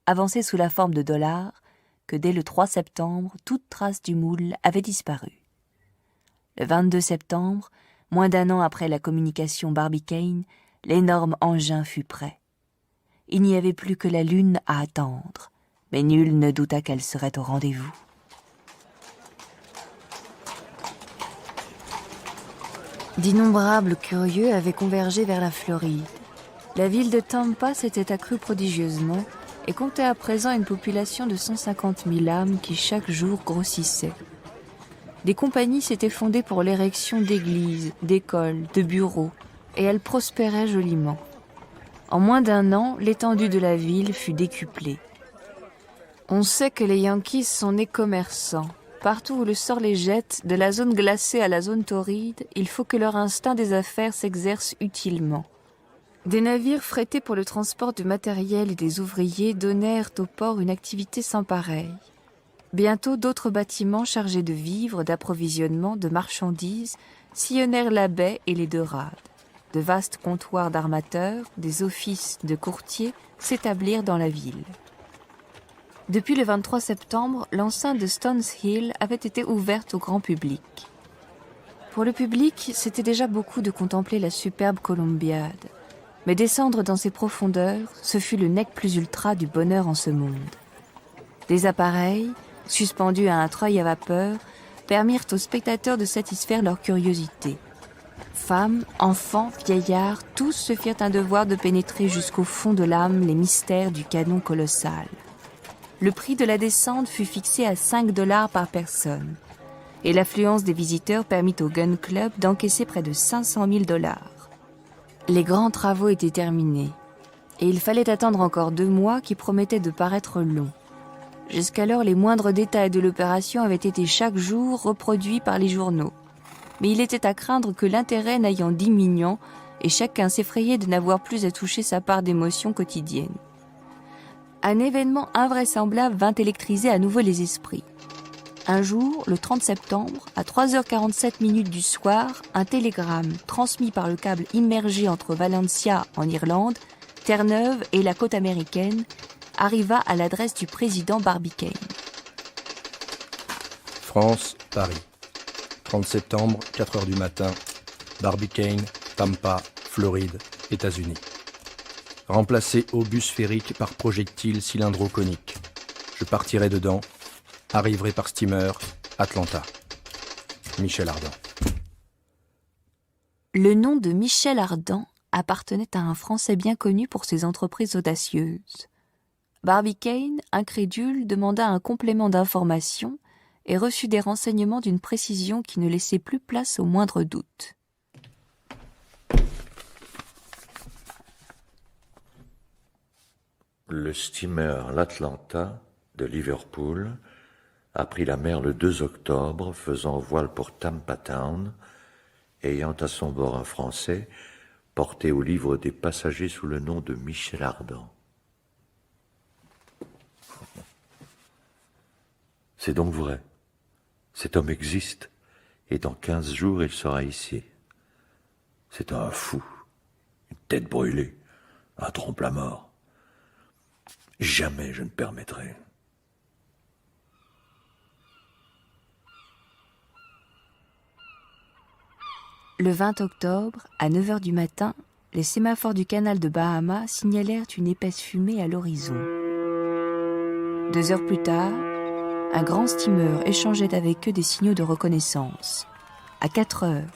avancés sous la forme de $, que dès le 3 septembre, toute trace du moule avait disparu. Le 22 septembre, moins d'1 an après la communication Barbicane, l'énorme engin fut prêt. Il n'y avait plus que la Lune à attendre, mais nul ne douta qu'elle serait au rendez-vous. D'innombrables curieux avaient convergé vers la Floride. La ville de Tampa s'était accrue prodigieusement et comptait à présent une population de 150 000 âmes qui chaque jour grossissait. Des compagnies s'étaient fondées pour l'érection d'églises, d'écoles, de bureaux, et elles prospéraient joliment. En moins d'1 an, l'étendue de la ville fut décuplée. On sait que les Yankees sont nés commerçants. Partout où le sort les jette, de la zone glacée à la zone torride, il faut que leur instinct des affaires s'exerce utilement. Des navires frétés pour le transport du matériel et des ouvriers donnèrent au port une activité sans pareille. Bientôt, d'autres bâtiments chargés de vivres, d'approvisionnement, de marchandises sillonnèrent la baie et les deux rades. De vastes comptoirs d'armateurs, des offices de courtiers s'établirent dans la ville. Depuis le 23 septembre, l'enceinte de Stones Hill avait été ouverte au grand public. Pour le public, c'était déjà beaucoup de contempler la superbe columbiade. Mais descendre dans ses profondeurs, ce fut le nec plus ultra du bonheur en ce monde. Des appareils, suspendus à un treuil à vapeur, permirent aux spectateurs de satisfaire leur curiosité. Femmes, enfants, vieillards, tous se firent un devoir de pénétrer jusqu'au fond de l'âme les mystères du canon colossal. Le prix de la descente fut fixé à $5 par personne, et l'affluence des visiteurs permit au Gun Club d'encaisser près de $500 000. Les grands travaux étaient terminés, et il fallait attendre encore 2 mois qui promettaient de paraître longs. Jusqu'alors, les moindres détails de l'opération avaient été chaque jour reproduits par les journaux. Mais il était à craindre que l'intérêt n'aillant diminuant, et chacun s'effrayait de n'avoir plus à toucher sa part d'émotion quotidienne. Un événement invraisemblable vint électriser à nouveau les esprits. Un jour, le 30 septembre, à 3h47 du soir, un télégramme transmis par le câble immergé entre Valencia, en Irlande, Terre-Neuve et la côte américaine, arriva à l'adresse du président Barbicane. France, Paris. 30 septembre, 4h du matin. Barbicane, Tampa, Floride, États-Unis. Remplacé obus sphérique par projectile cylindro-conique. Je partirai dedans, arriverai par steamer, Atlanta. Michel Ardan. Le nom de Michel Ardan appartenait à un Français bien connu pour ses entreprises audacieuses. Barbicane, incrédule, demanda un complément d'information et reçut des renseignements d'une précision qui ne laissait plus place au moindre doute. Le steamer l'Atlanta de Liverpool a pris la mer le 2 octobre, faisant voile pour Tampa Town, ayant à son bord un Français porté au livre des passagers sous le nom de Michel Ardan. C'est donc vrai. Cet homme existe, et dans 15 jours, il sera ici. C'est un fou, une tête brûlée, un trompe-la-mort. Jamais je ne permettrai. Le 20 octobre, à 9 h du matin, les sémaphores du canal de Bahama signalèrent une épaisse fumée à l'horizon. 2 heures plus tard, un grand steamer échangeait avec eux des signaux de reconnaissance. À 4 heures,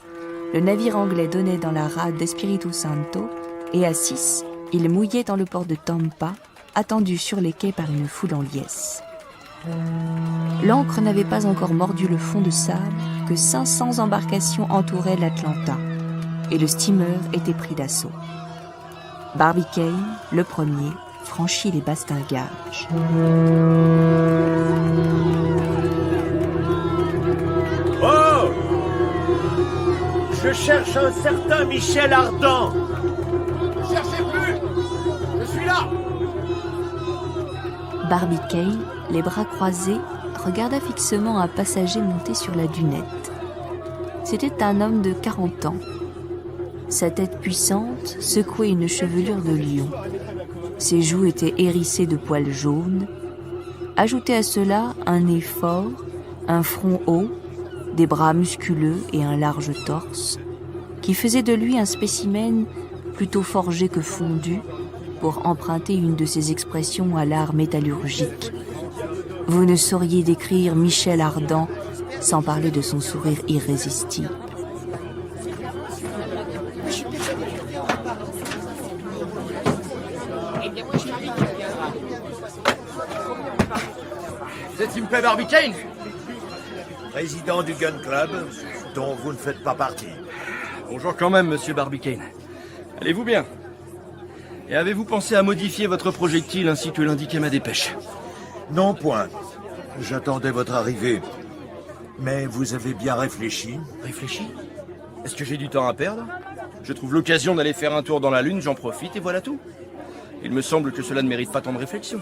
le navire anglais donnait dans la rade d'Espiritu Santo et à 6, il mouillait dans le port de Tampa, attendu sur les quais par une foule en liesse. L'ancre n'avait pas encore mordu le fond de sable que 500 embarcations entouraient l'Atlanta, et le steamer était pris d'assaut. Barbicane, le premier, franchit les bastingages. Oh! Je cherche un certain Michel Ardan. Ne cherchez plus! Je suis là! Barbicane, les bras croisés, regarda fixement un passager monté sur la dunette. C'était un homme de 40 ans. Sa tête puissante secouait une chevelure de lion. Ses joues étaient hérissées de poils jaunes. Ajoutez à cela un nez fort, un front haut, des bras musculeux et un large torse, qui faisait de lui un spécimen plutôt forgé que fondu, pour emprunter une de ces expressions à l'art métallurgique. Vous ne sauriez décrire Michel Ardan sans parler de son sourire irrésistible. Vous êtes Impey Barbicane? Président du Gun Club, dont vous ne faites pas partie. Bonjour quand même, monsieur Barbicane. Allez-vous bien? Et avez-vous pensé à modifier votre projectile ainsi que l'indiquait ma dépêche? Non, point. J'attendais votre arrivée. Mais vous avez bien réfléchi? Réfléchi? Est-ce que j'ai du temps à perdre? Je trouve l'occasion d'aller faire un tour dans la Lune, j'en profite et voilà tout. Il me semble que cela ne mérite pas tant de réflexion.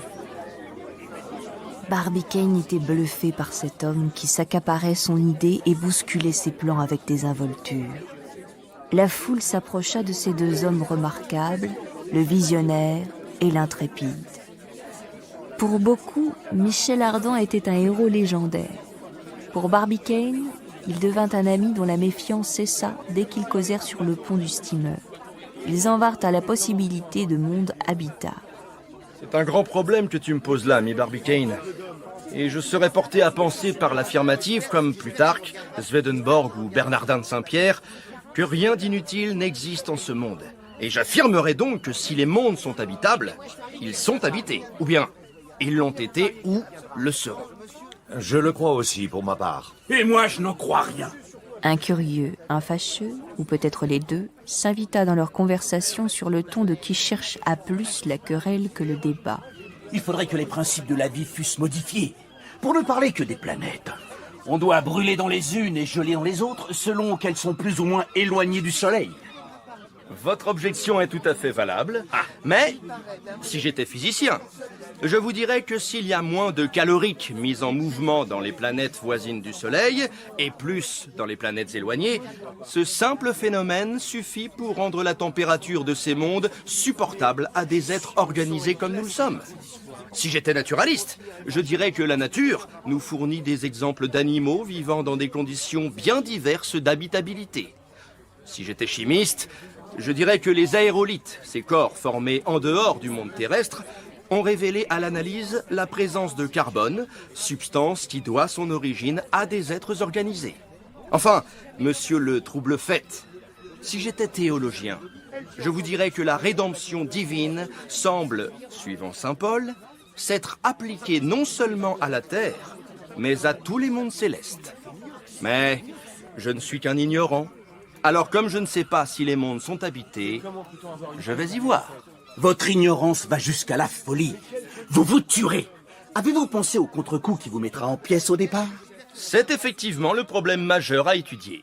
Barbicane était bluffé par cet homme qui s'accaparait son idée et bousculait ses plans avec désinvolture. La foule s'approcha de ces deux hommes remarquables, le visionnaire et l'intrépide. Pour beaucoup, Michel Ardan était un héros légendaire. Pour Barbicane, il devint un ami dont la méfiance cessa dès qu'ils causèrent sur le pont du steamer. Ils en vinrent à la possibilité de mondes habitables. C'est un grand problème que tu me poses là, mi Barbicane. Et je serais porté à penser par l'affirmative, comme Plutarque, Swedenborg ou Bernardin de Saint-Pierre, que rien d'inutile n'existe en ce monde. Et j'affirmerai donc que si les mondes sont habitables, ils sont habités. Ou bien, ils l'ont été ou le seront. Je le crois aussi, pour ma part. Et moi, je n'en crois rien. Un curieux, un fâcheux, ou peut-être les deux, s'invita dans leur conversation sur le ton de qui cherche à plus la querelle que le débat. Il faudrait que les principes de la vie fussent modifiés. Pour ne parler que des planètes. On doit brûler dans les unes et geler dans les autres selon qu'elles sont plus ou moins éloignées du Soleil. Votre objection est tout à fait valable, mais si j'étais physicien, je vous dirais que s'il y a moins de caloriques mises en mouvement dans les planètes voisines du Soleil, et plus dans les planètes éloignées, ce simple phénomène suffit pour rendre la température de ces mondes supportable à des êtres organisés comme nous le sommes. Si j'étais naturaliste, je dirais que la nature nous fournit des exemples d'animaux vivant dans des conditions bien diverses d'habitabilité. Si j'étais chimiste, je dirais que les aérolithes, ces corps formés en dehors du monde terrestre, ont révélé à l'analyse la présence de carbone, substance qui doit son origine à des êtres organisés. Enfin, monsieur le trouble-fête, si j'étais théologien, je vous dirais que la rédemption divine semble, suivant saint Paul, s'être appliquée non seulement à la terre, mais à tous les mondes célestes. Mais je ne suis qu'un ignorant. Alors comme je ne sais pas si les mondes sont habités, je vais y voir. Votre ignorance va jusqu'à la folie. Vous vous tuerez. Avez-vous pensé au contre-coup qui vous mettra en pièces au départ? C'est effectivement le problème majeur à étudier.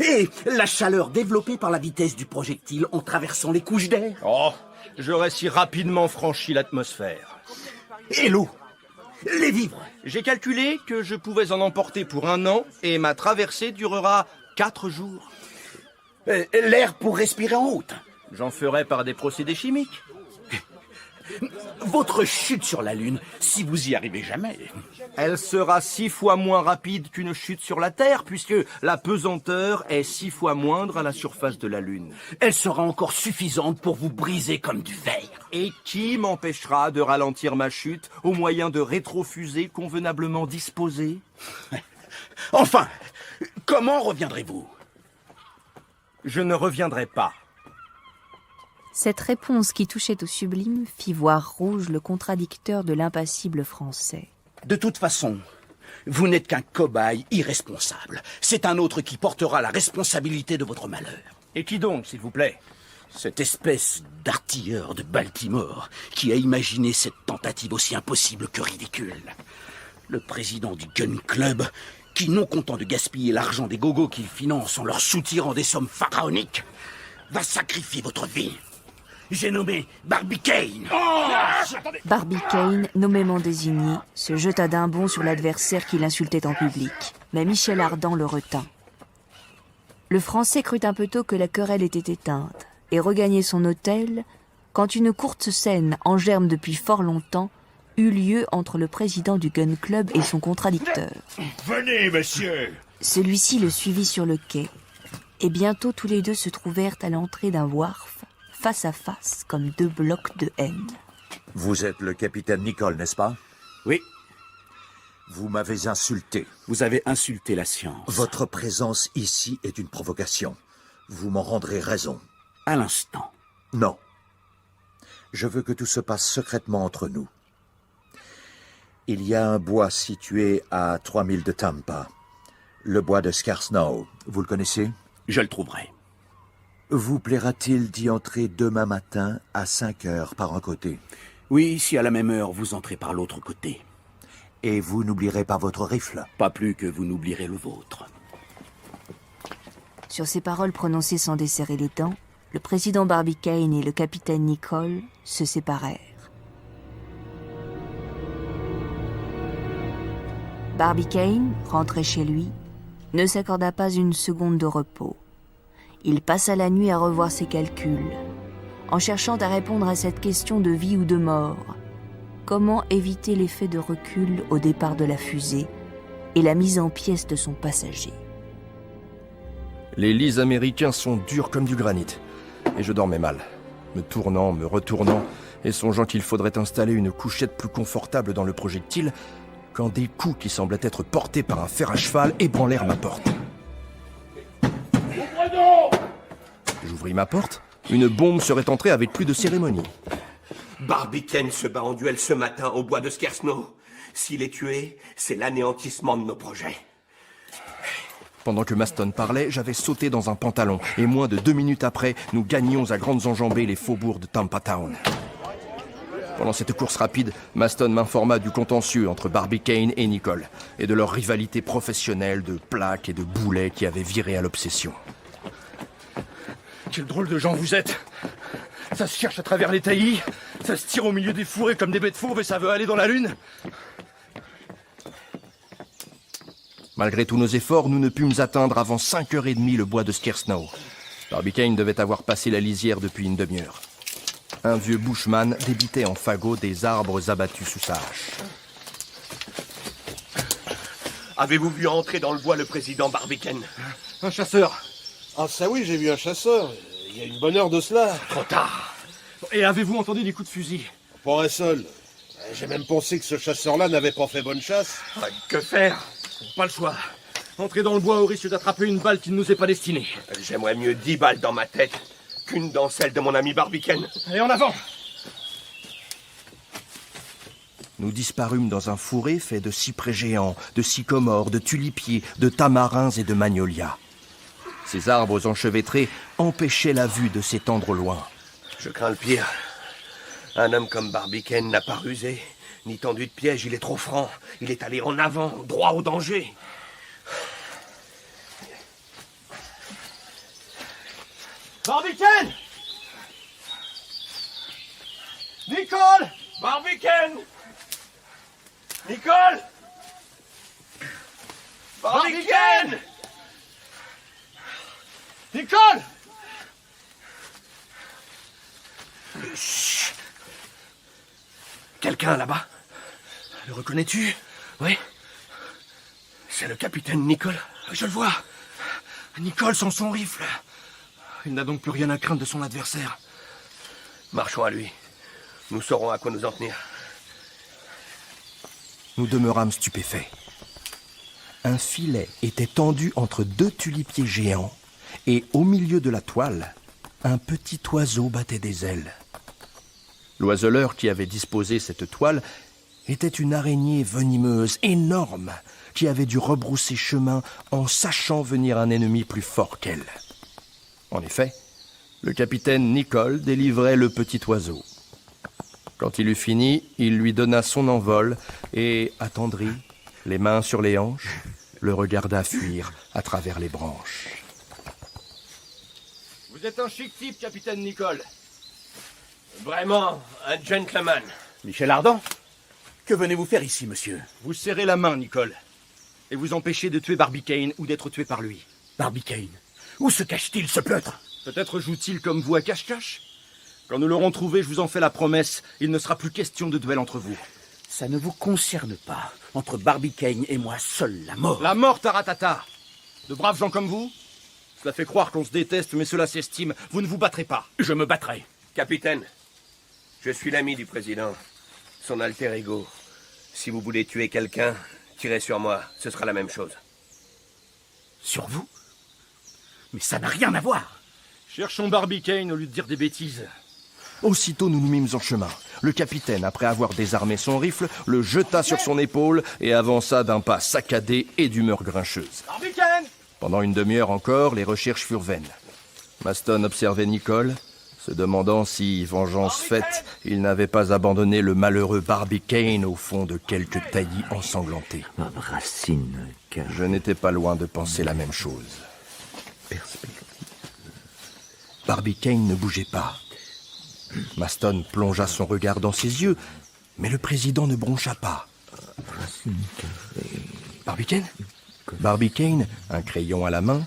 Et la chaleur développée par la vitesse du projectile en traversant les couches d'air? Oh, j'aurais si rapidement franchi l'atmosphère. Et l'eau? Les vivres? J'ai calculé que je pouvais en emporter pour 1 an et ma traversée durera 4 jours. L'air pour respirer en route? J'en ferai par des procédés chimiques. Votre chute sur la Lune, si vous y arrivez jamais... Elle sera 6 fois moins rapide qu'une chute sur la Terre, puisque la pesanteur est 6 fois moindre à la surface de la Lune. Elle sera encore suffisante pour vous briser comme du verre. Et qui m'empêchera de ralentir ma chute au moyen de rétrofusées convenablement disposées? Enfin, comment reviendrez-vous? Je ne reviendrai pas. Cette réponse qui touchait au sublime fit voir rouge le contradicteur de l'impassible français. De toute façon, vous n'êtes qu'un cobaye irresponsable. C'est un autre qui portera la responsabilité de votre malheur. Et qui donc, s'il vous plaît? Cette espèce d'artilleur de Baltimore qui a imaginé cette tentative aussi impossible que ridicule. Le président du Gun Club qui, non content de gaspiller l'argent des gogos qu'il finance en leur soutirant des sommes pharaoniques, va sacrifier votre vie. J'ai nommé Barbicane. Barbicane, nommément désigné, se jeta d'un bond sur l'adversaire qui l'insultait en public. Mais Michel Ardan le retint. Le Français crut un peu tôt que la querelle était éteinte et regagnait son hôtel quand une courte scène, en germe depuis fort longtemps, eut lieu entre le président du Gun Club et son contradicteur. Venez, monsieur. Celui-ci le suivit sur le quai, et bientôt tous les deux se trouvèrent à l'entrée d'un wharf, face à face comme 2 blocs de haine. Vous êtes le capitaine Nicole, n'est-ce pas? Oui. Vous m'avez insulté. Vous avez insulté la science. Votre présence ici est une provocation. Vous m'en rendrez raison. À l'instant. Non. Je veux que tout se passe secrètement entre nous. Il y a un bois situé à 3 milles de Tampa. Le bois de Scarsnow. Vous le connaissez? Je le trouverai. Vous plaira-t-il d'y entrer demain matin à 5 heures par un côté? Oui, si à la même heure vous entrez par l'autre côté. Et vous n'oublierez pas votre rifle? Pas plus que vous n'oublierez le vôtre. Sur ces paroles prononcées sans desserrer les dents, le président Barbicane et le capitaine Nicole se séparèrent. Barbicane, rentré chez lui, ne s'accorda pas une seconde de repos. Il passa la nuit à revoir ses calculs, en cherchant à répondre à cette question de vie ou de mort. Comment éviter l'effet de recul au départ de la fusée et la mise en pièces de son passager? Les lits américains sont durs comme du granit, et je dormais mal, me tournant, me retournant, et songeant qu'il faudrait installer une couchette plus confortable dans le projectile, quand des coups qui semblaient être portés par un fer à cheval ébranlèrent ma porte. J'ouvris ma porte. Une bombe serait entrée avec plus de cérémonie. Barbicane se bat en duel ce matin au bois de Scarsnow. S'il est tué, c'est l'anéantissement de nos projets. Pendant que Maston parlait, j'avais sauté dans un pantalon. Et moins de 2 minutes après, nous gagnions à grandes enjambées les faubourgs de Tampa Town. Pendant cette course rapide, Maston m'informa du contentieux entre Barbicane et Nicole, et de leur rivalité professionnelle de plaques et de boulets qui avait viré à l'obsession. Quel drôle de gens vous êtes! Ça se cherche à travers les taillis, ça se tire au milieu des fourrés comme des bêtes fauves et ça veut aller dans la lune. Malgré tous nos efforts, nous ne pûmes atteindre avant 5h30 le bois de Scarsnow. Barbicane devait avoir passé la lisière depuis une demi-heure. Un vieux bushman débitait en fagot des arbres abattus sous sa hache. Avez-vous vu entrer dans le bois le président Barbicane? Un chasseur. Ah ça oui, j'ai vu un chasseur. Il y a une bonne heure de cela. Trop tard. Et avez-vous entendu des coups de fusil? Pas un seul. J'ai même pensé que ce chasseur-là n'avait pas fait bonne chasse. Que faire? Pas le choix. Entrer dans le bois au risque d'attraper une balle qui ne nous est pas destinée. J'aimerais mieux 10 balles dans ma tête qu'une dans celle de mon ami Barbicane. Allez, en avant! nous disparûmes dans un fourré fait de cyprès géants, de sycomores, de tulipiers, de tamarins et de magnolias. Ces arbres enchevêtrés empêchaient la vue de s'étendre au loin. Je crains le pire. Un homme comme Barbicane n'a pas rusé, ni tendu de piège, il est trop franc. Il est allé en avant, droit au danger. Barbicane! Nicole! Barbicane! Nicole! Barbicane! Nicole! Chut. Quelqu'un là-bas? Le reconnais-tu? Oui. C'est le capitaine Nicole. Je le vois. Nicole sans son rifle. Il n'a donc plus rien à craindre de son adversaire. Marchons à lui. Nous saurons à quoi nous en tenir. Nous demeurâmes stupéfaits. Un filet était tendu entre deux tulipiers géants, et au milieu de la toile, un petit oiseau battait des ailes. L'oiseleur qui avait disposé cette toile était une araignée venimeuse, énorme, qui avait dû rebrousser chemin en sachant venir un ennemi plus fort qu'elle. En effet, le capitaine Nicole délivrait le petit oiseau. Quand il eut fini, il lui donna son envol et, attendri, les mains sur les hanches, le regarda fuir à travers les branches. Vous êtes un chic type, capitaine Nicole. Vraiment, un gentleman. Michel Ardan, que venez-vous faire ici, monsieur? Vous serrez la main, Nicole, et vous empêchez de tuer Barbicane ou d'être tué par lui. Barbicane, où se cache-t-il, ce pleutre? Peut-être joue-t-il comme vous à cache-cache? Quand nous l'aurons trouvé, je vous en fais la promesse, il ne sera plus question de duel entre vous. Ça ne vous concerne pas. Entre Barbicane et moi, seule la mort. La mort, Taratata! De braves gens comme vous? Cela fait croire qu'on se déteste, mais cela s'estime. Vous ne vous battrez pas. Je me battrai. Capitaine, je suis l'ami du président, son alter ego. Si vous voulez tuer quelqu'un, tirez sur moi, ce sera la même chose. Sur vous? Mais ça n'a rien à voir. Cherchons Barbicane au lieu de dire des bêtises. Aussitôt nous nous mîmes en chemin. Le capitaine, après avoir désarmé son rifle, le jeta sur son épaule et avança d'un pas saccadé et d'humeur grincheuse. Barbicane! Pendant une demi-heure encore, les recherches furent vaines. Maston observait Nicole, se demandant si, vengeance faite, il n'avait pas abandonné le malheureux Barbicane au fond de quelque taillis ensanglanté. Je n'étais pas loin de penser la même chose. Barbicane ne bougeait pas. Maston plongea son regard dans ses yeux, mais le président ne broncha pas. Barbicane ? Barbicane, un crayon à la main,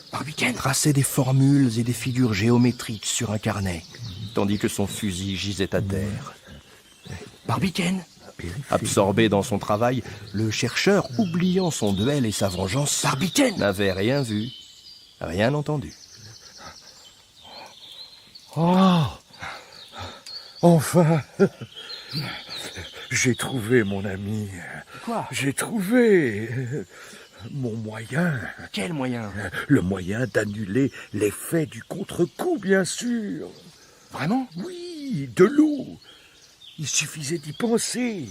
traçait des formules et des figures géométriques sur un carnet, tandis que son fusil gisait à terre. Barbicane ? Absorbé dans son travail, le chercheur, oubliant son duel et sa vengeance, Barbicane n'avait rien vu, rien entendu. Oh! Enfin! J'ai trouvé, mon ami. Quoi? J'ai trouvé mon moyen. Quel moyen? Le moyen d'annuler l'effet du contre-coup, bien sûr. Vraiment? Oui, de l'eau. Il suffisait d'y penser.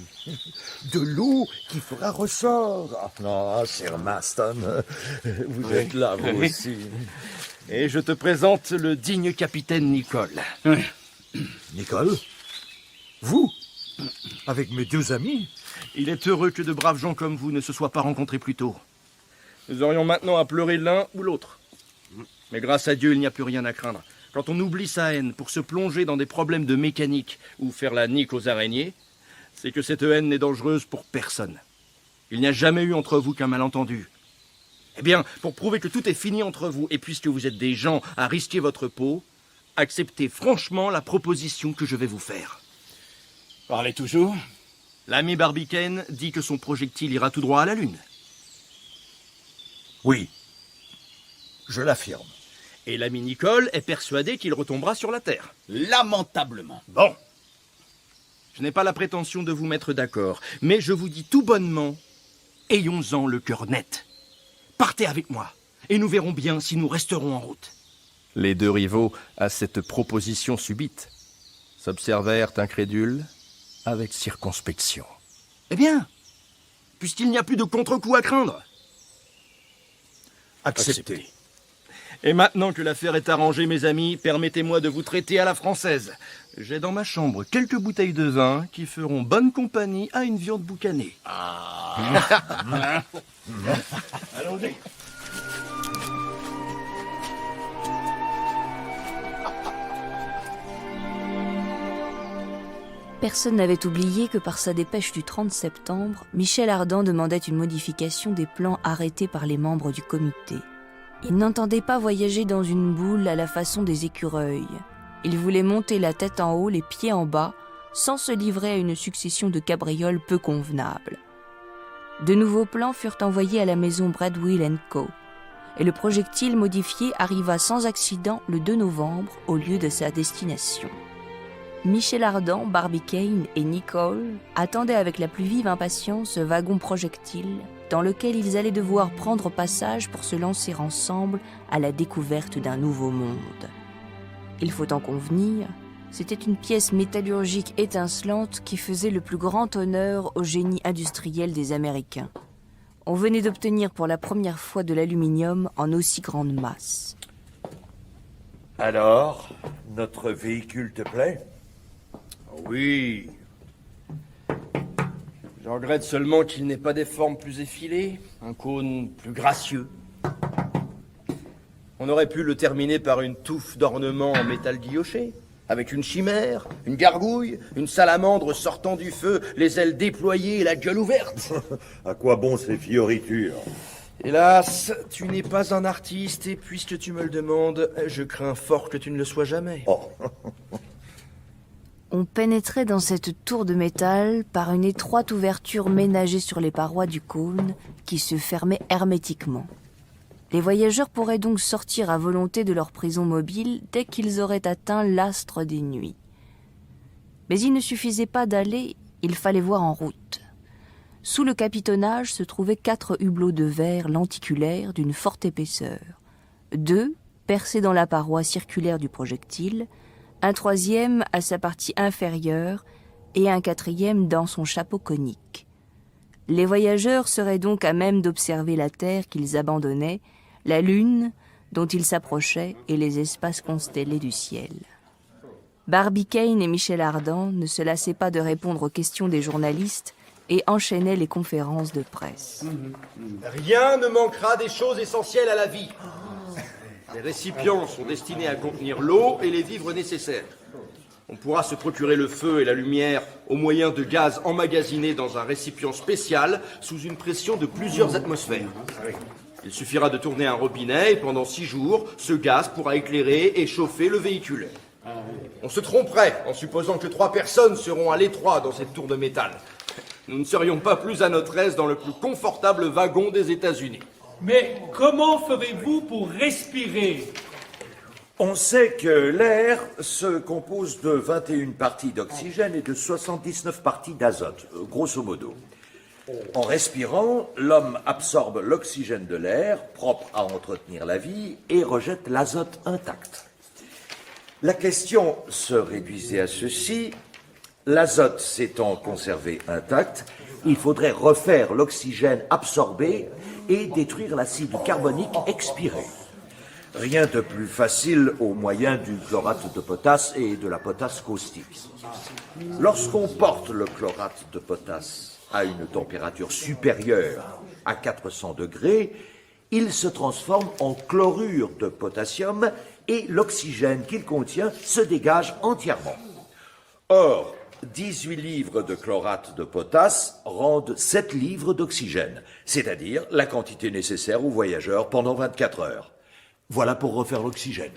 De l'eau qui fera ressort. Ah, non, Sir Maston, vous êtes là, vous aussi. Et je te présente le digne capitaine Nicole. Nicole? Vous? Avec mes deux amis? Il est heureux que de braves gens comme vous ne se soient pas rencontrés plus tôt. Nous aurions maintenant à pleurer l'un ou l'autre. Mais grâce à Dieu, il n'y a plus rien à craindre. Quand on oublie sa haine pour se plonger dans des problèmes de mécanique ou faire la nique aux araignées, c'est que cette haine n'est dangereuse pour personne. Il n'y a jamais eu entre vous qu'un malentendu. Eh bien, pour prouver que tout est fini entre vous, et puisque vous êtes des gens à risquer votre peau, acceptez franchement la proposition que je vais vous faire. Parlez toujours. L'ami Barbicane dit que son projectile ira tout droit à la Lune. Oui, je l'affirme. Et l'ami Nicole est persuadé qu'il retombera sur la Terre. Lamentablement. Bon. Je n'ai pas la prétention de vous mettre d'accord, mais je vous dis tout bonnement, ayons-en le cœur net. Partez avec moi, et nous verrons bien si nous resterons en route. Les deux rivaux, à cette proposition subite, s'observèrent incrédules avec circonspection. Eh bien, puisqu'il n'y a plus de contre-coup à craindre. Accepté. Et maintenant que l'affaire est arrangée, mes amis, permettez-moi de vous traiter à la française. J'ai dans ma chambre quelques bouteilles de vin qui feront bonne compagnie à une viande boucanée. Allons-y. Personne n'avait oublié que par sa dépêche du 30 septembre, Michel Ardan demandait une modification des plans arrêtés par les membres du comité. Il n'entendait pas voyager dans une boule à la façon des écureuils. Il voulait monter la tête en haut, les pieds en bas, sans se livrer à une succession de cabrioles peu convenables. De nouveaux plans furent envoyés à la maison Bradwill & Co. Et le projectile modifié arriva sans accident le 2 novembre au lieu de sa destination. Michel Ardan, Barbicane et Nicole attendaient avec la plus vive impatience ce wagon projectile dans lequel ils allaient devoir prendre passage pour se lancer ensemble à la découverte d'un nouveau monde. Il faut en convenir, c'était une pièce métallurgique étincelante qui faisait le plus grand honneur au génie industriel des Américains. On venait d'obtenir pour la première fois de l'aluminium en aussi grande masse. Alors, notre véhicule te plaît? Oui. Je regrette seulement qu'il n'ait pas des formes plus effilées, un cône plus gracieux. On aurait pu le terminer par une touffe d'ornements en métal guilloché, avec une chimère, une gargouille, une salamandre sortant du feu, les ailes déployées et la gueule ouverte. À quoi bon ces fioritures? Hélas, tu n'es pas un artiste, et puisque tu me le demandes, je crains fort que tu ne le sois jamais. Oh. On pénétrait dans cette tour de métal par une étroite ouverture ménagée sur les parois du cône qui se fermait hermétiquement. Les voyageurs pourraient donc sortir à volonté de leur prison mobile dès qu'ils auraient atteint l'astre des nuits. Mais il ne suffisait pas d'aller, il fallait voir en route. Sous le capitonnage se trouvaient 4 hublots de verre lenticulaires d'une forte épaisseur. 2 percés dans la paroi circulaire du projectile, un 3e à sa partie inférieure et un 4e dans son chapeau conique. Les voyageurs seraient donc à même d'observer la Terre qu'ils abandonnaient, la Lune dont ils s'approchaient et les espaces constellés du ciel. Barbicane et Michel Ardan ne se lassaient pas de répondre aux questions des journalistes et enchaînaient les conférences de presse. Rien ne manquera des choses essentielles à la vie. Les récipients sont destinés à contenir l'eau et les vivres nécessaires. On pourra se procurer le feu et la lumière au moyen de gaz emmagasinés dans un récipient spécial sous une pression de plusieurs atmosphères. Il suffira de tourner un robinet et pendant 6 jours, ce gaz pourra éclairer et chauffer le véhicule. On se tromperait en supposant que 3 personnes seront à l'étroit dans cette tour de métal. Nous ne serions pas plus à notre aise dans le plus confortable wagon des États-Unis. Mais comment ferez-vous pour respirer? On sait que l'air se compose de 21 parties d'oxygène et de 79 parties d'azote, grosso modo. En respirant, l'homme absorbe l'oxygène de l'air, propre à entretenir la vie, et rejette l'azote intact. La question se réduisait à ceci: l'azote s'étant conservé intact, il faudrait refaire l'oxygène absorbé et détruire l'acide carbonique expiré. Rien de plus facile au moyen du chlorate de potasse et de la potasse caustique. Lorsqu'on porte le chlorate de potasse à une température supérieure à 400 degrés, il se transforme en chlorure de potassium et l'oxygène qu'il contient se dégage entièrement. Or, 18 livres de chlorate de potasse rendent 7 livres d'oxygène, c'est-à-dire la quantité nécessaire aux voyageurs pendant 24 heures. Voilà pour refaire l'oxygène.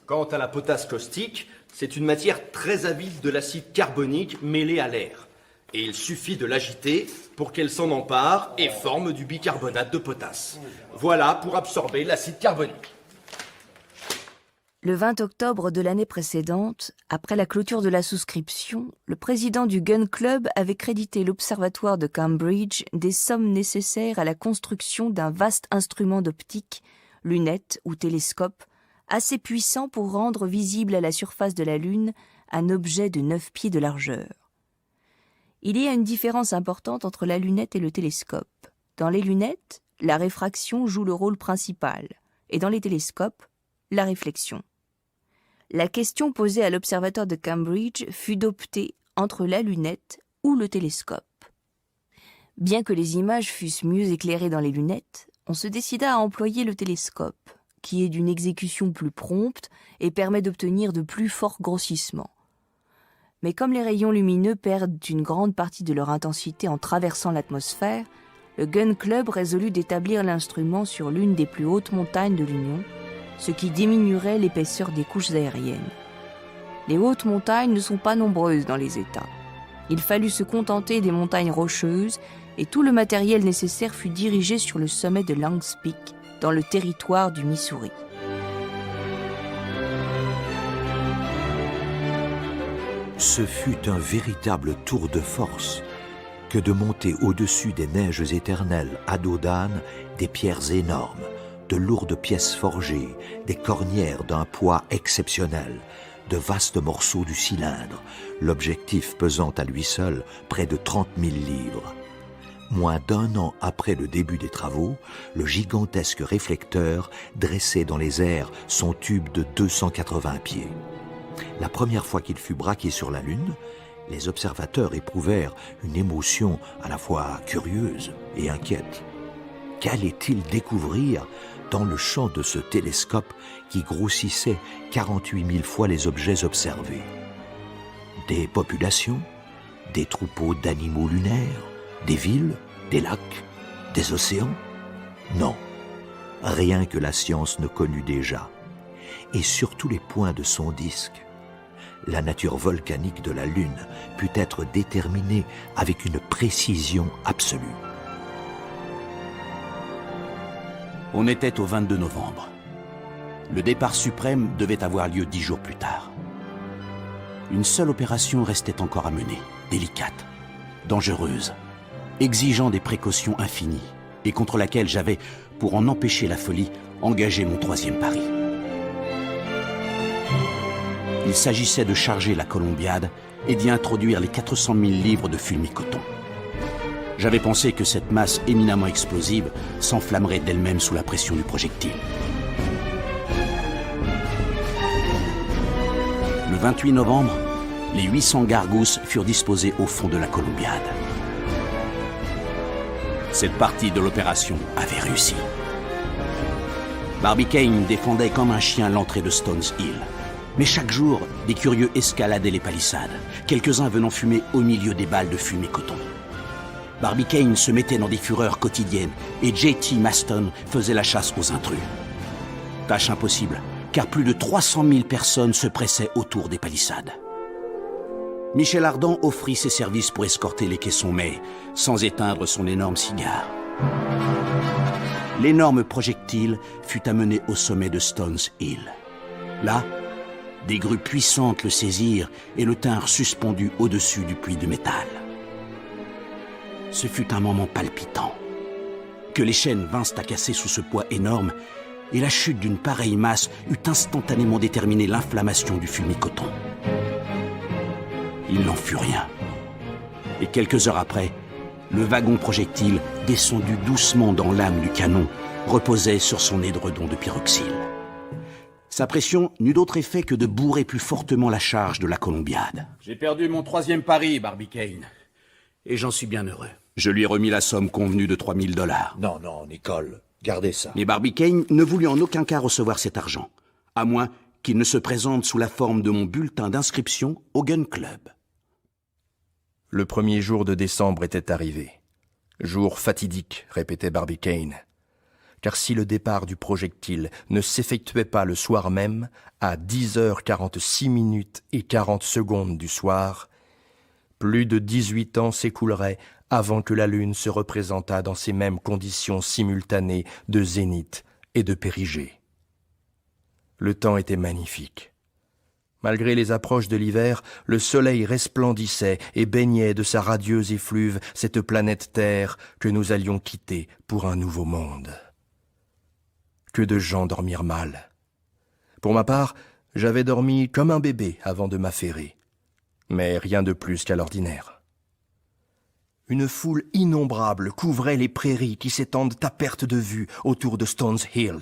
Quant à la potasse caustique, c'est une matière très avide de l'acide carbonique mêlé à l'air. Et il suffit de l'agiter pour qu'elle s'en empare et forme du bicarbonate de potasse. Voilà pour absorber l'acide carbonique. Le 20 octobre de l'année précédente, après la clôture de la souscription, le président du Gun Club avait crédité l'observatoire de Cambridge des sommes nécessaires à la construction d'un vaste instrument d'optique, lunettes ou télescope, assez puissant pour rendre visible à la surface de la Lune un objet de 9 pieds de largeur. Il y a une différence importante entre la lunette et le télescope. Dans les lunettes, la réfraction joue le rôle principal, et dans les télescopes, la réflexion. La question posée à l'observatoire de Cambridge fut d'opter entre la lunette ou le télescope. Bien que les images fussent mieux éclairées dans les lunettes, on se décida à employer le télescope, qui est d'une exécution plus prompte et permet d'obtenir de plus forts grossissements. Mais comme les rayons lumineux perdent une grande partie de leur intensité en traversant l'atmosphère, le Gun Club résolut d'établir l'instrument sur l'une des plus hautes montagnes de l'Union, ce qui diminuerait l'épaisseur des couches aériennes. Les hautes montagnes ne sont pas nombreuses dans les États. Il fallut se contenter des montagnes rocheuses et tout le matériel nécessaire fut dirigé sur le sommet de Langs Peak, dans le territoire du Missouri. Ce fut un véritable tour de force que de monter au-dessus des neiges éternelles à dos d'âne des pierres énormes, de lourdes pièces forgées, des cornières d'un poids exceptionnel, de vastes morceaux du cylindre, l'objectif pesant à lui seul près de 30 000 livres. Moins d'1 an après le début des travaux, le gigantesque réflecteur dressait dans les airs son tube de 280 pieds. La première fois qu'il fut braqué sur la Lune, les observateurs éprouvèrent une émotion à la fois curieuse et inquiète. Qu'allait-il découvrir dans le champ de ce télescope qui grossissait 48 000 fois les objets observés? Des populations, des troupeaux d'animaux lunaires, des villes, des lacs, des océans? Non, rien que la science ne connut déjà. Et sur tous les points de son disque, la nature volcanique de la Lune put être déterminée avec une précision absolue. On était au 22 novembre. Le départ suprême devait avoir lieu 10 jours plus tard. Une seule opération restait encore à mener, délicate, dangereuse, exigeant des précautions infinies, et contre laquelle j'avais, pour en empêcher la folie, engagé mon 3e pari. Il s'agissait de charger la Columbiad et d'y introduire les 400 000 livres de fulmi-coton. J'avais pensé que cette masse éminemment explosive s'enflammerait d'elle-même sous la pression du projectile. Le 28 novembre, les 800 gargousses furent disposées au fond de la Columbiad. Cette partie de l'opération avait réussi. Barbicane défendait comme un chien l'entrée de Stones Hill. Mais chaque jour, des curieux escaladaient les palissades, quelques-uns venant fumer au milieu des balles de fumée-coton. Barbicane se mettait dans des fureurs quotidiennes et J.T. Maston faisait la chasse aux intrus. Tâche impossible, car plus de 300 000 personnes se pressaient autour des palissades. Michel Ardan offrit ses services pour escorter les caissons, mais sans éteindre son énorme cigare. L'énorme projectile fut amené au sommet de Stones Hill. Là, des grues puissantes le saisirent et le tinrent suspendu au-dessus du puits de métal. Ce fut un moment palpitant. Que les chaînes vinssent à casser sous ce poids énorme, et la chute d'une pareille masse eut instantanément déterminé l'inflammation du fulmi-coton. Il n'en fut rien. Et quelques heures après, le wagon projectile, descendu doucement dans l'âme du canon, reposait sur son édredon de pyroxyle. Sa pression n'eut d'autre effet que de bourrer plus fortement la charge de la Columbiad. J'ai perdu mon 3e pari, Barbicane. Et j'en suis bien heureux. Je lui ai remis la somme convenue de $3 000. Non, Nicole, gardez ça. Mais Barbicane ne voulut en aucun cas recevoir cet argent, à moins qu'il ne se présente sous la forme de mon bulletin d'inscription au Gun Club. Le 1er jour de décembre était arrivé. Jour fatidique, répétait Barbicane. Car si le départ du projectile ne s'effectuait pas le soir même, à 10h46 et 40 secondes du soir, plus de 18 ans s'écouleraient avant que la Lune se représentât dans ces mêmes conditions simultanées de zénith et de périgée. Le temps était magnifique. Malgré les approches de l'hiver, le soleil resplendissait et baignait de sa radieuse effluve cette planète Terre que nous allions quitter pour un nouveau monde. Que de gens dormirent mal. Pour ma part, j'avais dormi comme un bébé avant de m'affairer, mais rien de plus qu'à l'ordinaire. Une foule innombrable couvrait les prairies qui s'étendent à perte de vue autour de Stones Hill.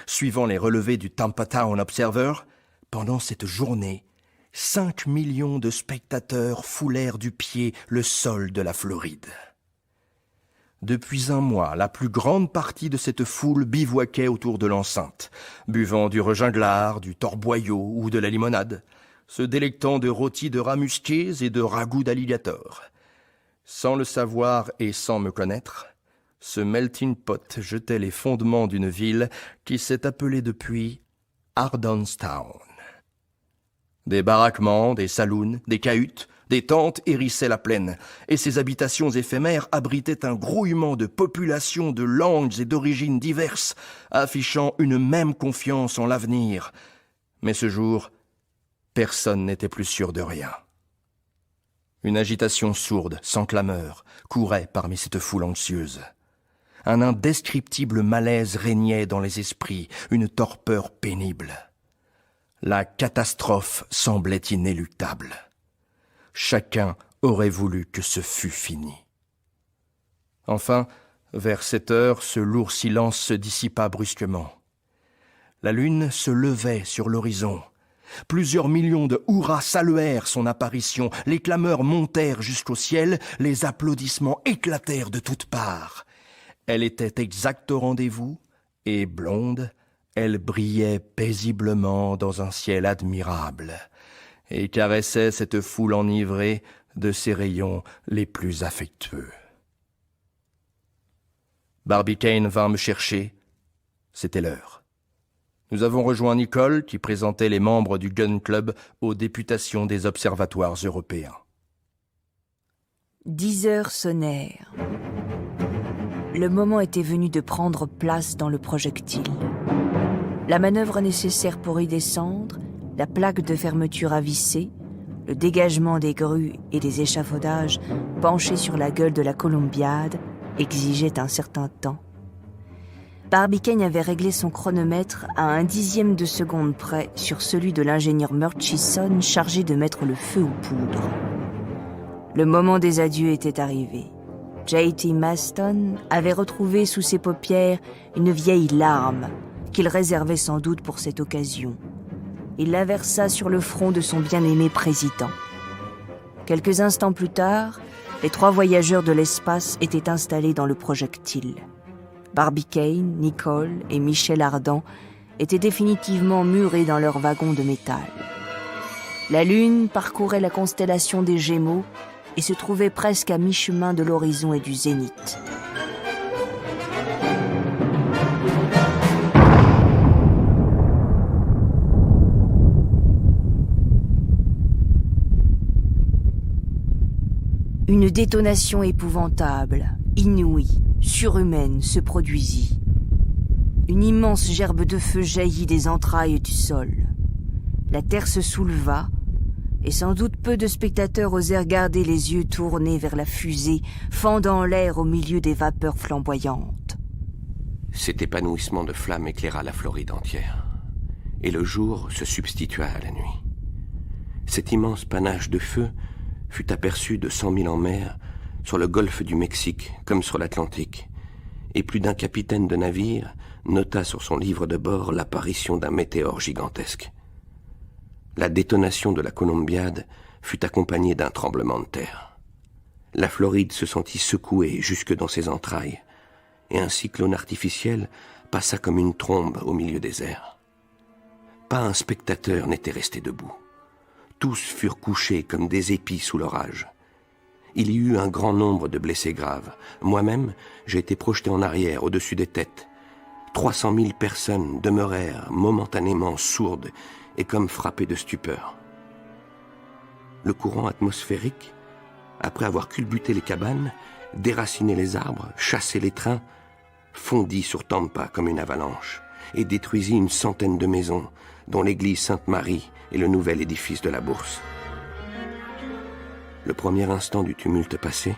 Suivant les relevés du Tampa Town Observer, pendant cette journée, 5 millions de spectateurs foulèrent du pied le sol de la Floride. Depuis un mois, la plus grande partie de cette foule bivouaquait autour de l'enceinte, buvant du reginglar, du torboyau ou de la limonade, se délectant de rôtis de rats musqués et de ragoûts d'alligator. Sans le savoir et sans me connaître, ce melting pot jetait les fondements d'une ville qui s'est appelée depuis Ardenstown. Des baraquements, des saloons, des cahutes, des tentes hérissaient la plaine, et ces habitations éphémères abritaient un grouillement de populations de langues et d'origines diverses, affichant une même confiance en l'avenir. Mais ce jour, personne n'était plus sûr de rien. Une agitation sourde, sans clameur, courait parmi cette foule anxieuse. Un indescriptible malaise régnait dans les esprits, une torpeur pénible. La catastrophe semblait inéluctable. Chacun aurait voulu que ce fût fini. Enfin, vers 7 heures, ce lourd silence se dissipa brusquement. La lune se levait sur l'horizon. Plusieurs millions de hurrahs saluèrent son apparition, les clameurs montèrent jusqu'au ciel, les applaudissements éclatèrent de toutes parts. Elle était exacte au rendez-vous, et blonde, elle brillait paisiblement dans un ciel admirable, et caressait cette foule enivrée de ses rayons les plus affectueux. Barbicane vint me chercher, c'était l'heure. Nous avons rejoint Nicole, qui présentait les membres du Gun Club aux députations des observatoires européens. 10 heures sonnèrent. Le moment était venu de prendre place dans le projectile. La manœuvre nécessaire pour y descendre, la plaque de fermeture à visser, le dégagement des grues et des échafaudages penchés sur la gueule de la Columbiad exigeaient un certain temps. Barbicane avait réglé son chronomètre à 1/10 de seconde près sur celui de l'ingénieur Murchison chargé de mettre le feu aux poudres. Le moment des adieux était arrivé. J.T. Maston avait retrouvé sous ses paupières une vieille larme qu'il réservait sans doute pour cette occasion. Il la versa sur le front de son bien-aimé président. Quelques instants plus tard, les 3 voyageurs de l'espace étaient installés dans le projectile. Barbicane, Nicole et Michel Ardan étaient définitivement murés dans leur wagon de métal. La lune parcourait la constellation des Gémeaux et se trouvait presque à mi-chemin de l'horizon et du zénith. Une détonation épouvantable, inouïe, surhumaine se produisit. Une immense gerbe de feu jaillit des entrailles du sol. La terre se souleva, et sans doute peu de spectateurs osèrent garder les yeux tournés vers la fusée, fendant l'air au milieu des vapeurs flamboyantes. Cet épanouissement de flammes éclaira la Floride entière, et le jour se substitua à la nuit. Cet immense panache de feu fut aperçu de 100 000 en mer, sur le golfe du Mexique comme sur l'Atlantique, et plus d'un capitaine de navire nota sur son livre de bord l'apparition d'un météore gigantesque. La détonation de la Columbiad fut accompagnée d'un tremblement de terre. La Floride se sentit secouée jusque dans ses entrailles, et un cyclone artificiel passa comme une trombe au milieu des airs. Pas un spectateur n'était resté debout. Tous furent couchés comme des épis sous l'orage. Il y eut un grand nombre de blessés graves. Moi-même, j'ai été projeté en arrière, au-dessus des têtes. 300 000 personnes demeurèrent momentanément sourdes et comme frappées de stupeur. Le courant atmosphérique, après avoir culbuté les cabanes, déraciné les arbres, chassé les trains, fondit sur Tampa comme une avalanche et détruisit une centaine de maisons, dont l'église Sainte-Marie et le nouvel édifice de la Bourse. Le premier instant du tumulte passé,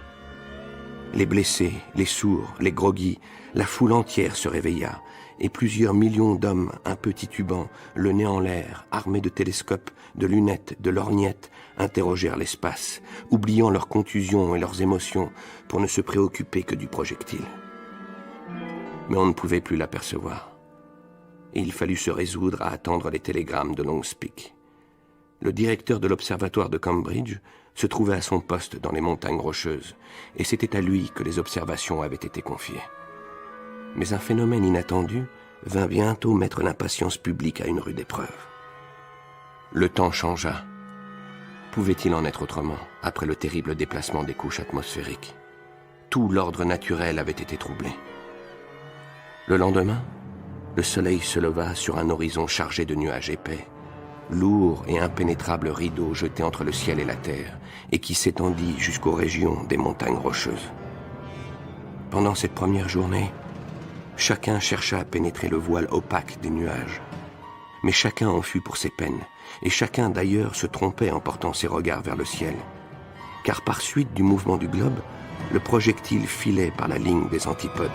les blessés, les sourds, les groggy, la foule entière se réveilla et plusieurs millions d'hommes un peu titubants, le nez en l'air, armés de télescopes, de lunettes, de lorgnettes, interrogèrent l'espace, oubliant leurs contusions et leurs émotions pour ne se préoccuper que du projectile. Mais on ne pouvait plus l'apercevoir. Et il fallut se résoudre à attendre les télégrammes de Longspeak. Le directeur de l'observatoire de Cambridge se trouvait à son poste dans les montagnes rocheuses, et c'était à lui que les observations avaient été confiées. Mais un phénomène inattendu vint bientôt mettre l'impatience publique à une rude épreuve. Le temps changea. Pouvait-il en être autrement, après le terrible déplacement des couches atmosphériques? Tout l'ordre naturel avait été troublé. Le lendemain, le soleil se leva sur un horizon chargé de nuages épais, lourd et impénétrable rideau jeté entre le ciel et la terre, et qui s'étendit jusqu'aux régions des montagnes rocheuses. Pendant cette première journée, chacun chercha à pénétrer le voile opaque des nuages. Mais chacun en fut pour ses peines, et chacun d'ailleurs se trompait en portant ses regards vers le ciel. Car par suite du mouvement du globe, le projectile filait par la ligne des antipodes.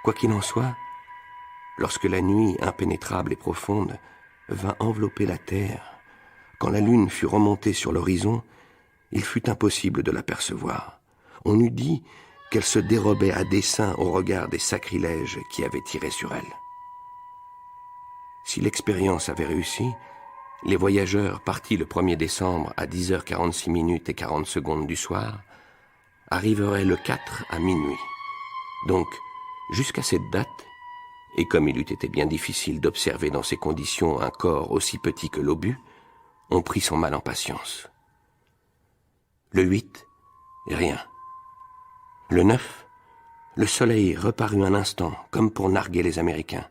Quoi qu'il en soit, lorsque la nuit impénétrable et profonde vint envelopper la terre, quand la lune fut remontée sur l'horizon, il fut impossible de l'apercevoir. On eût dit qu'elle se dérobait à dessein au regard des sacrilèges qui avaient tiré sur elle. Si l'expérience avait réussi, les voyageurs partis le 1er décembre à 10h46 et 40 secondes du soir arriveraient le 4 à minuit. Donc, jusqu'à cette date, et comme il eût été bien difficile d'observer dans ces conditions un corps aussi petit que l'obus, on prit son mal en patience. Le 8, rien. Le 9, le soleil reparut un instant, comme pour narguer les Américains.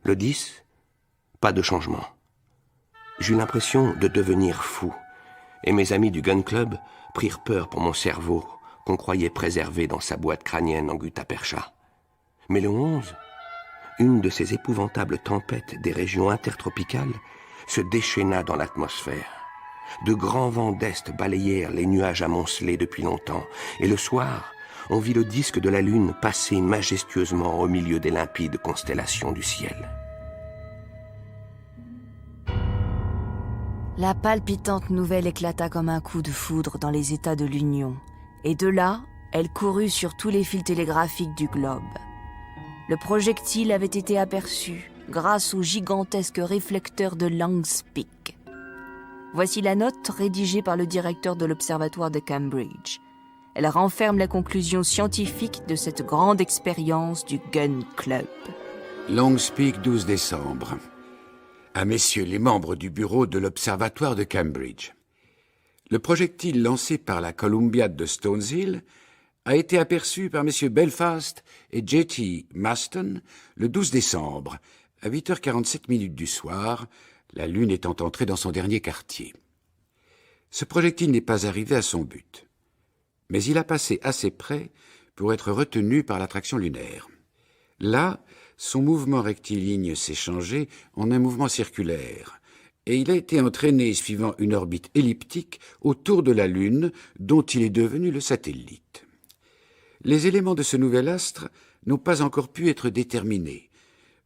Le 10, pas de changement. J'eus l'impression de devenir fou, et mes amis du Gun Club prirent peur pour mon cerveau, qu'on croyait préservé dans sa boîte crânienne en gutta-percha. Mais le 11, une de ces épouvantables tempêtes des régions intertropicales se déchaîna dans l'atmosphère. De grands vents d'est balayèrent les nuages amoncelés depuis longtemps, et le soir, on vit le disque de la lune passer majestueusement au milieu des limpides constellations du ciel. La palpitante nouvelle éclata comme un coup de foudre dans les États de l'Union, et de là, elle courut sur tous les fils télégraphiques du globe. Le projectile avait été aperçu grâce au gigantesque réflecteur de Longspeak. Voici la note rédigée par le directeur de l'observatoire de Cambridge. Elle renferme la conclusion scientifique de cette grande expérience du Gun Club. Longspeak, 12 décembre. À messieurs les membres du bureau de l'observatoire de Cambridge. Le projectile lancé par la Columbiad de Stones Hill a été aperçu par messieurs Belfast et J.T. Maston le 12 décembre, à 8h47 du soir, la Lune étant entrée dans son dernier quartier. Ce projectile n'est pas arrivé à son but, mais il a passé assez près pour être retenu par l'attraction lunaire. Là, son mouvement rectiligne s'est changé en un mouvement circulaire, et il a été entraîné suivant une orbite elliptique autour de la Lune, dont il est devenu le satellite. Les éléments de ce nouvel astre n'ont pas encore pu être déterminés.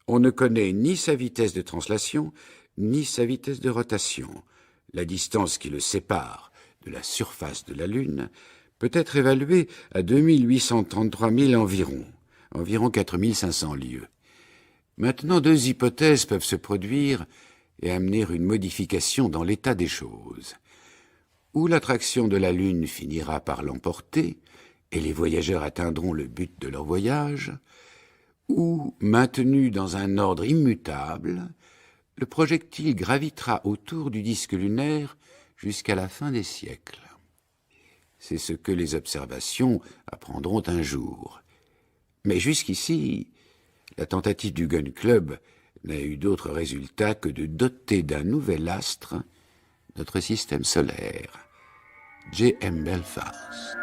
On ne connaît ni sa vitesse de translation, ni sa vitesse de rotation. La distance qui le sépare de la surface de la Lune peut être évaluée à 2833 000 environ 4500 lieues. Maintenant, deux hypothèses peuvent se produire et amener une modification dans l'état des choses. Ou l'attraction de la Lune finira par l'emporter, et les voyageurs atteindront le but de leur voyage, ou, maintenu dans un ordre immutable, le projectile gravitera autour du disque lunaire jusqu'à la fin des siècles. C'est ce que les observations apprendront un jour. Mais jusqu'ici, la tentative du Gun Club n'a eu d'autre résultat que de doter d'un nouvel astre notre système solaire. J.M. Belfast.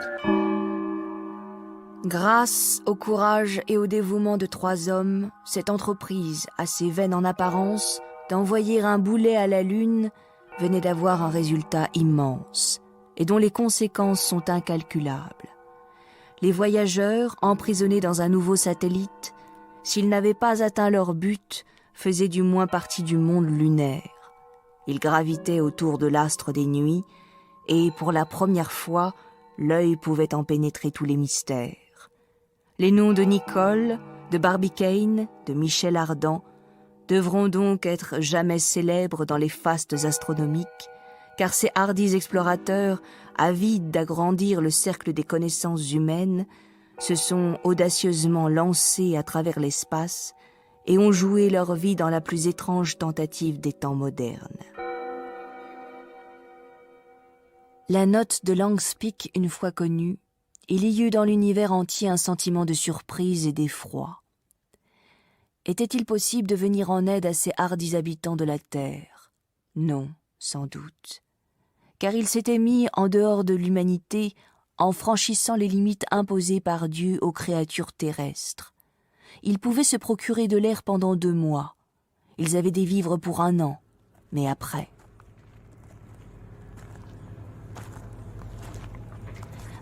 Grâce au courage et au dévouement de 3 hommes, cette entreprise, assez vaine en apparence, d'envoyer un boulet à la Lune, venait d'avoir un résultat immense, et dont les conséquences sont incalculables. Les voyageurs, emprisonnés dans un nouveau satellite, s'ils n'avaient pas atteint leur but, faisaient du moins partie du monde lunaire. Ils gravitaient autour de l'astre des nuits, et pour la première fois, l'œil pouvait en pénétrer tous les mystères. Les noms de Nicole, de Barbicane, de Michel Ardan devront donc être jamais célèbres dans les fastes astronomiques, car ces hardis explorateurs, avides d'agrandir le cercle des connaissances humaines, se sont audacieusement lancés à travers l'espace et ont joué leur vie dans la plus étrange tentative des temps modernes. La note de Long's-Peak, une fois connue, il y eut dans l'univers entier un sentiment de surprise et d'effroi. Était-il possible de venir en aide à ces hardis habitants de la Terre? Non, sans doute. Car ils s'étaient mis en dehors de l'humanité en franchissant les limites imposées par Dieu aux créatures terrestres. Ils pouvaient se procurer de l'air pendant 2 mois. Ils avaient des vivres pour 1 an, mais après...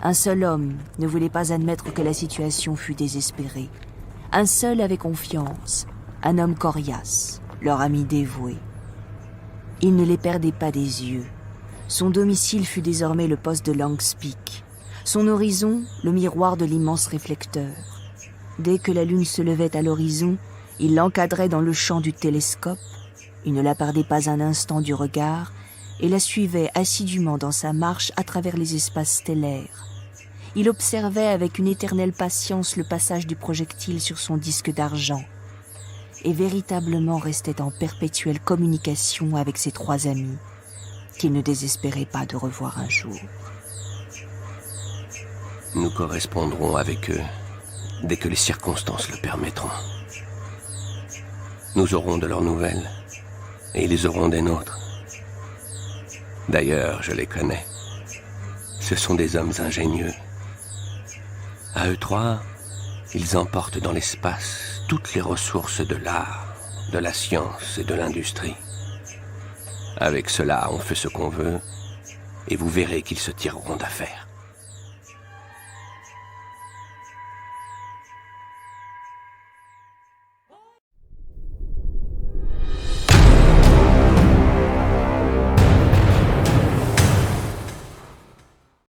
Un seul homme ne voulait pas admettre que la situation fût désespérée. Un seul avait confiance, un homme coriace, leur ami dévoué. Il ne les perdait pas des yeux. Son domicile fut désormais le poste de Long's-Peak. Son horizon, le miroir de l'immense réflecteur. Dès que la lune se levait à l'horizon, il l'encadrait dans le champ du télescope. Il ne la perdait pas un instant du regard et la suivait assidûment dans sa marche à travers les espaces stellaires. Il observait avec une éternelle patience le passage du projectile sur son disque d'argent et véritablement restait en perpétuelle communication avec ses 3 amis, qu'il ne désespérait pas de revoir un jour. Nous correspondrons avec eux dès que les circonstances le permettront. Nous aurons de leurs nouvelles et ils auront des nôtres. D'ailleurs, je les connais. Ce sont des hommes ingénieux. À eux 3, ils emportent dans l'espace toutes les ressources de l'art, de la science et de l'industrie. Avec cela, on fait ce qu'on veut, et vous verrez qu'ils se tireront d'affaire.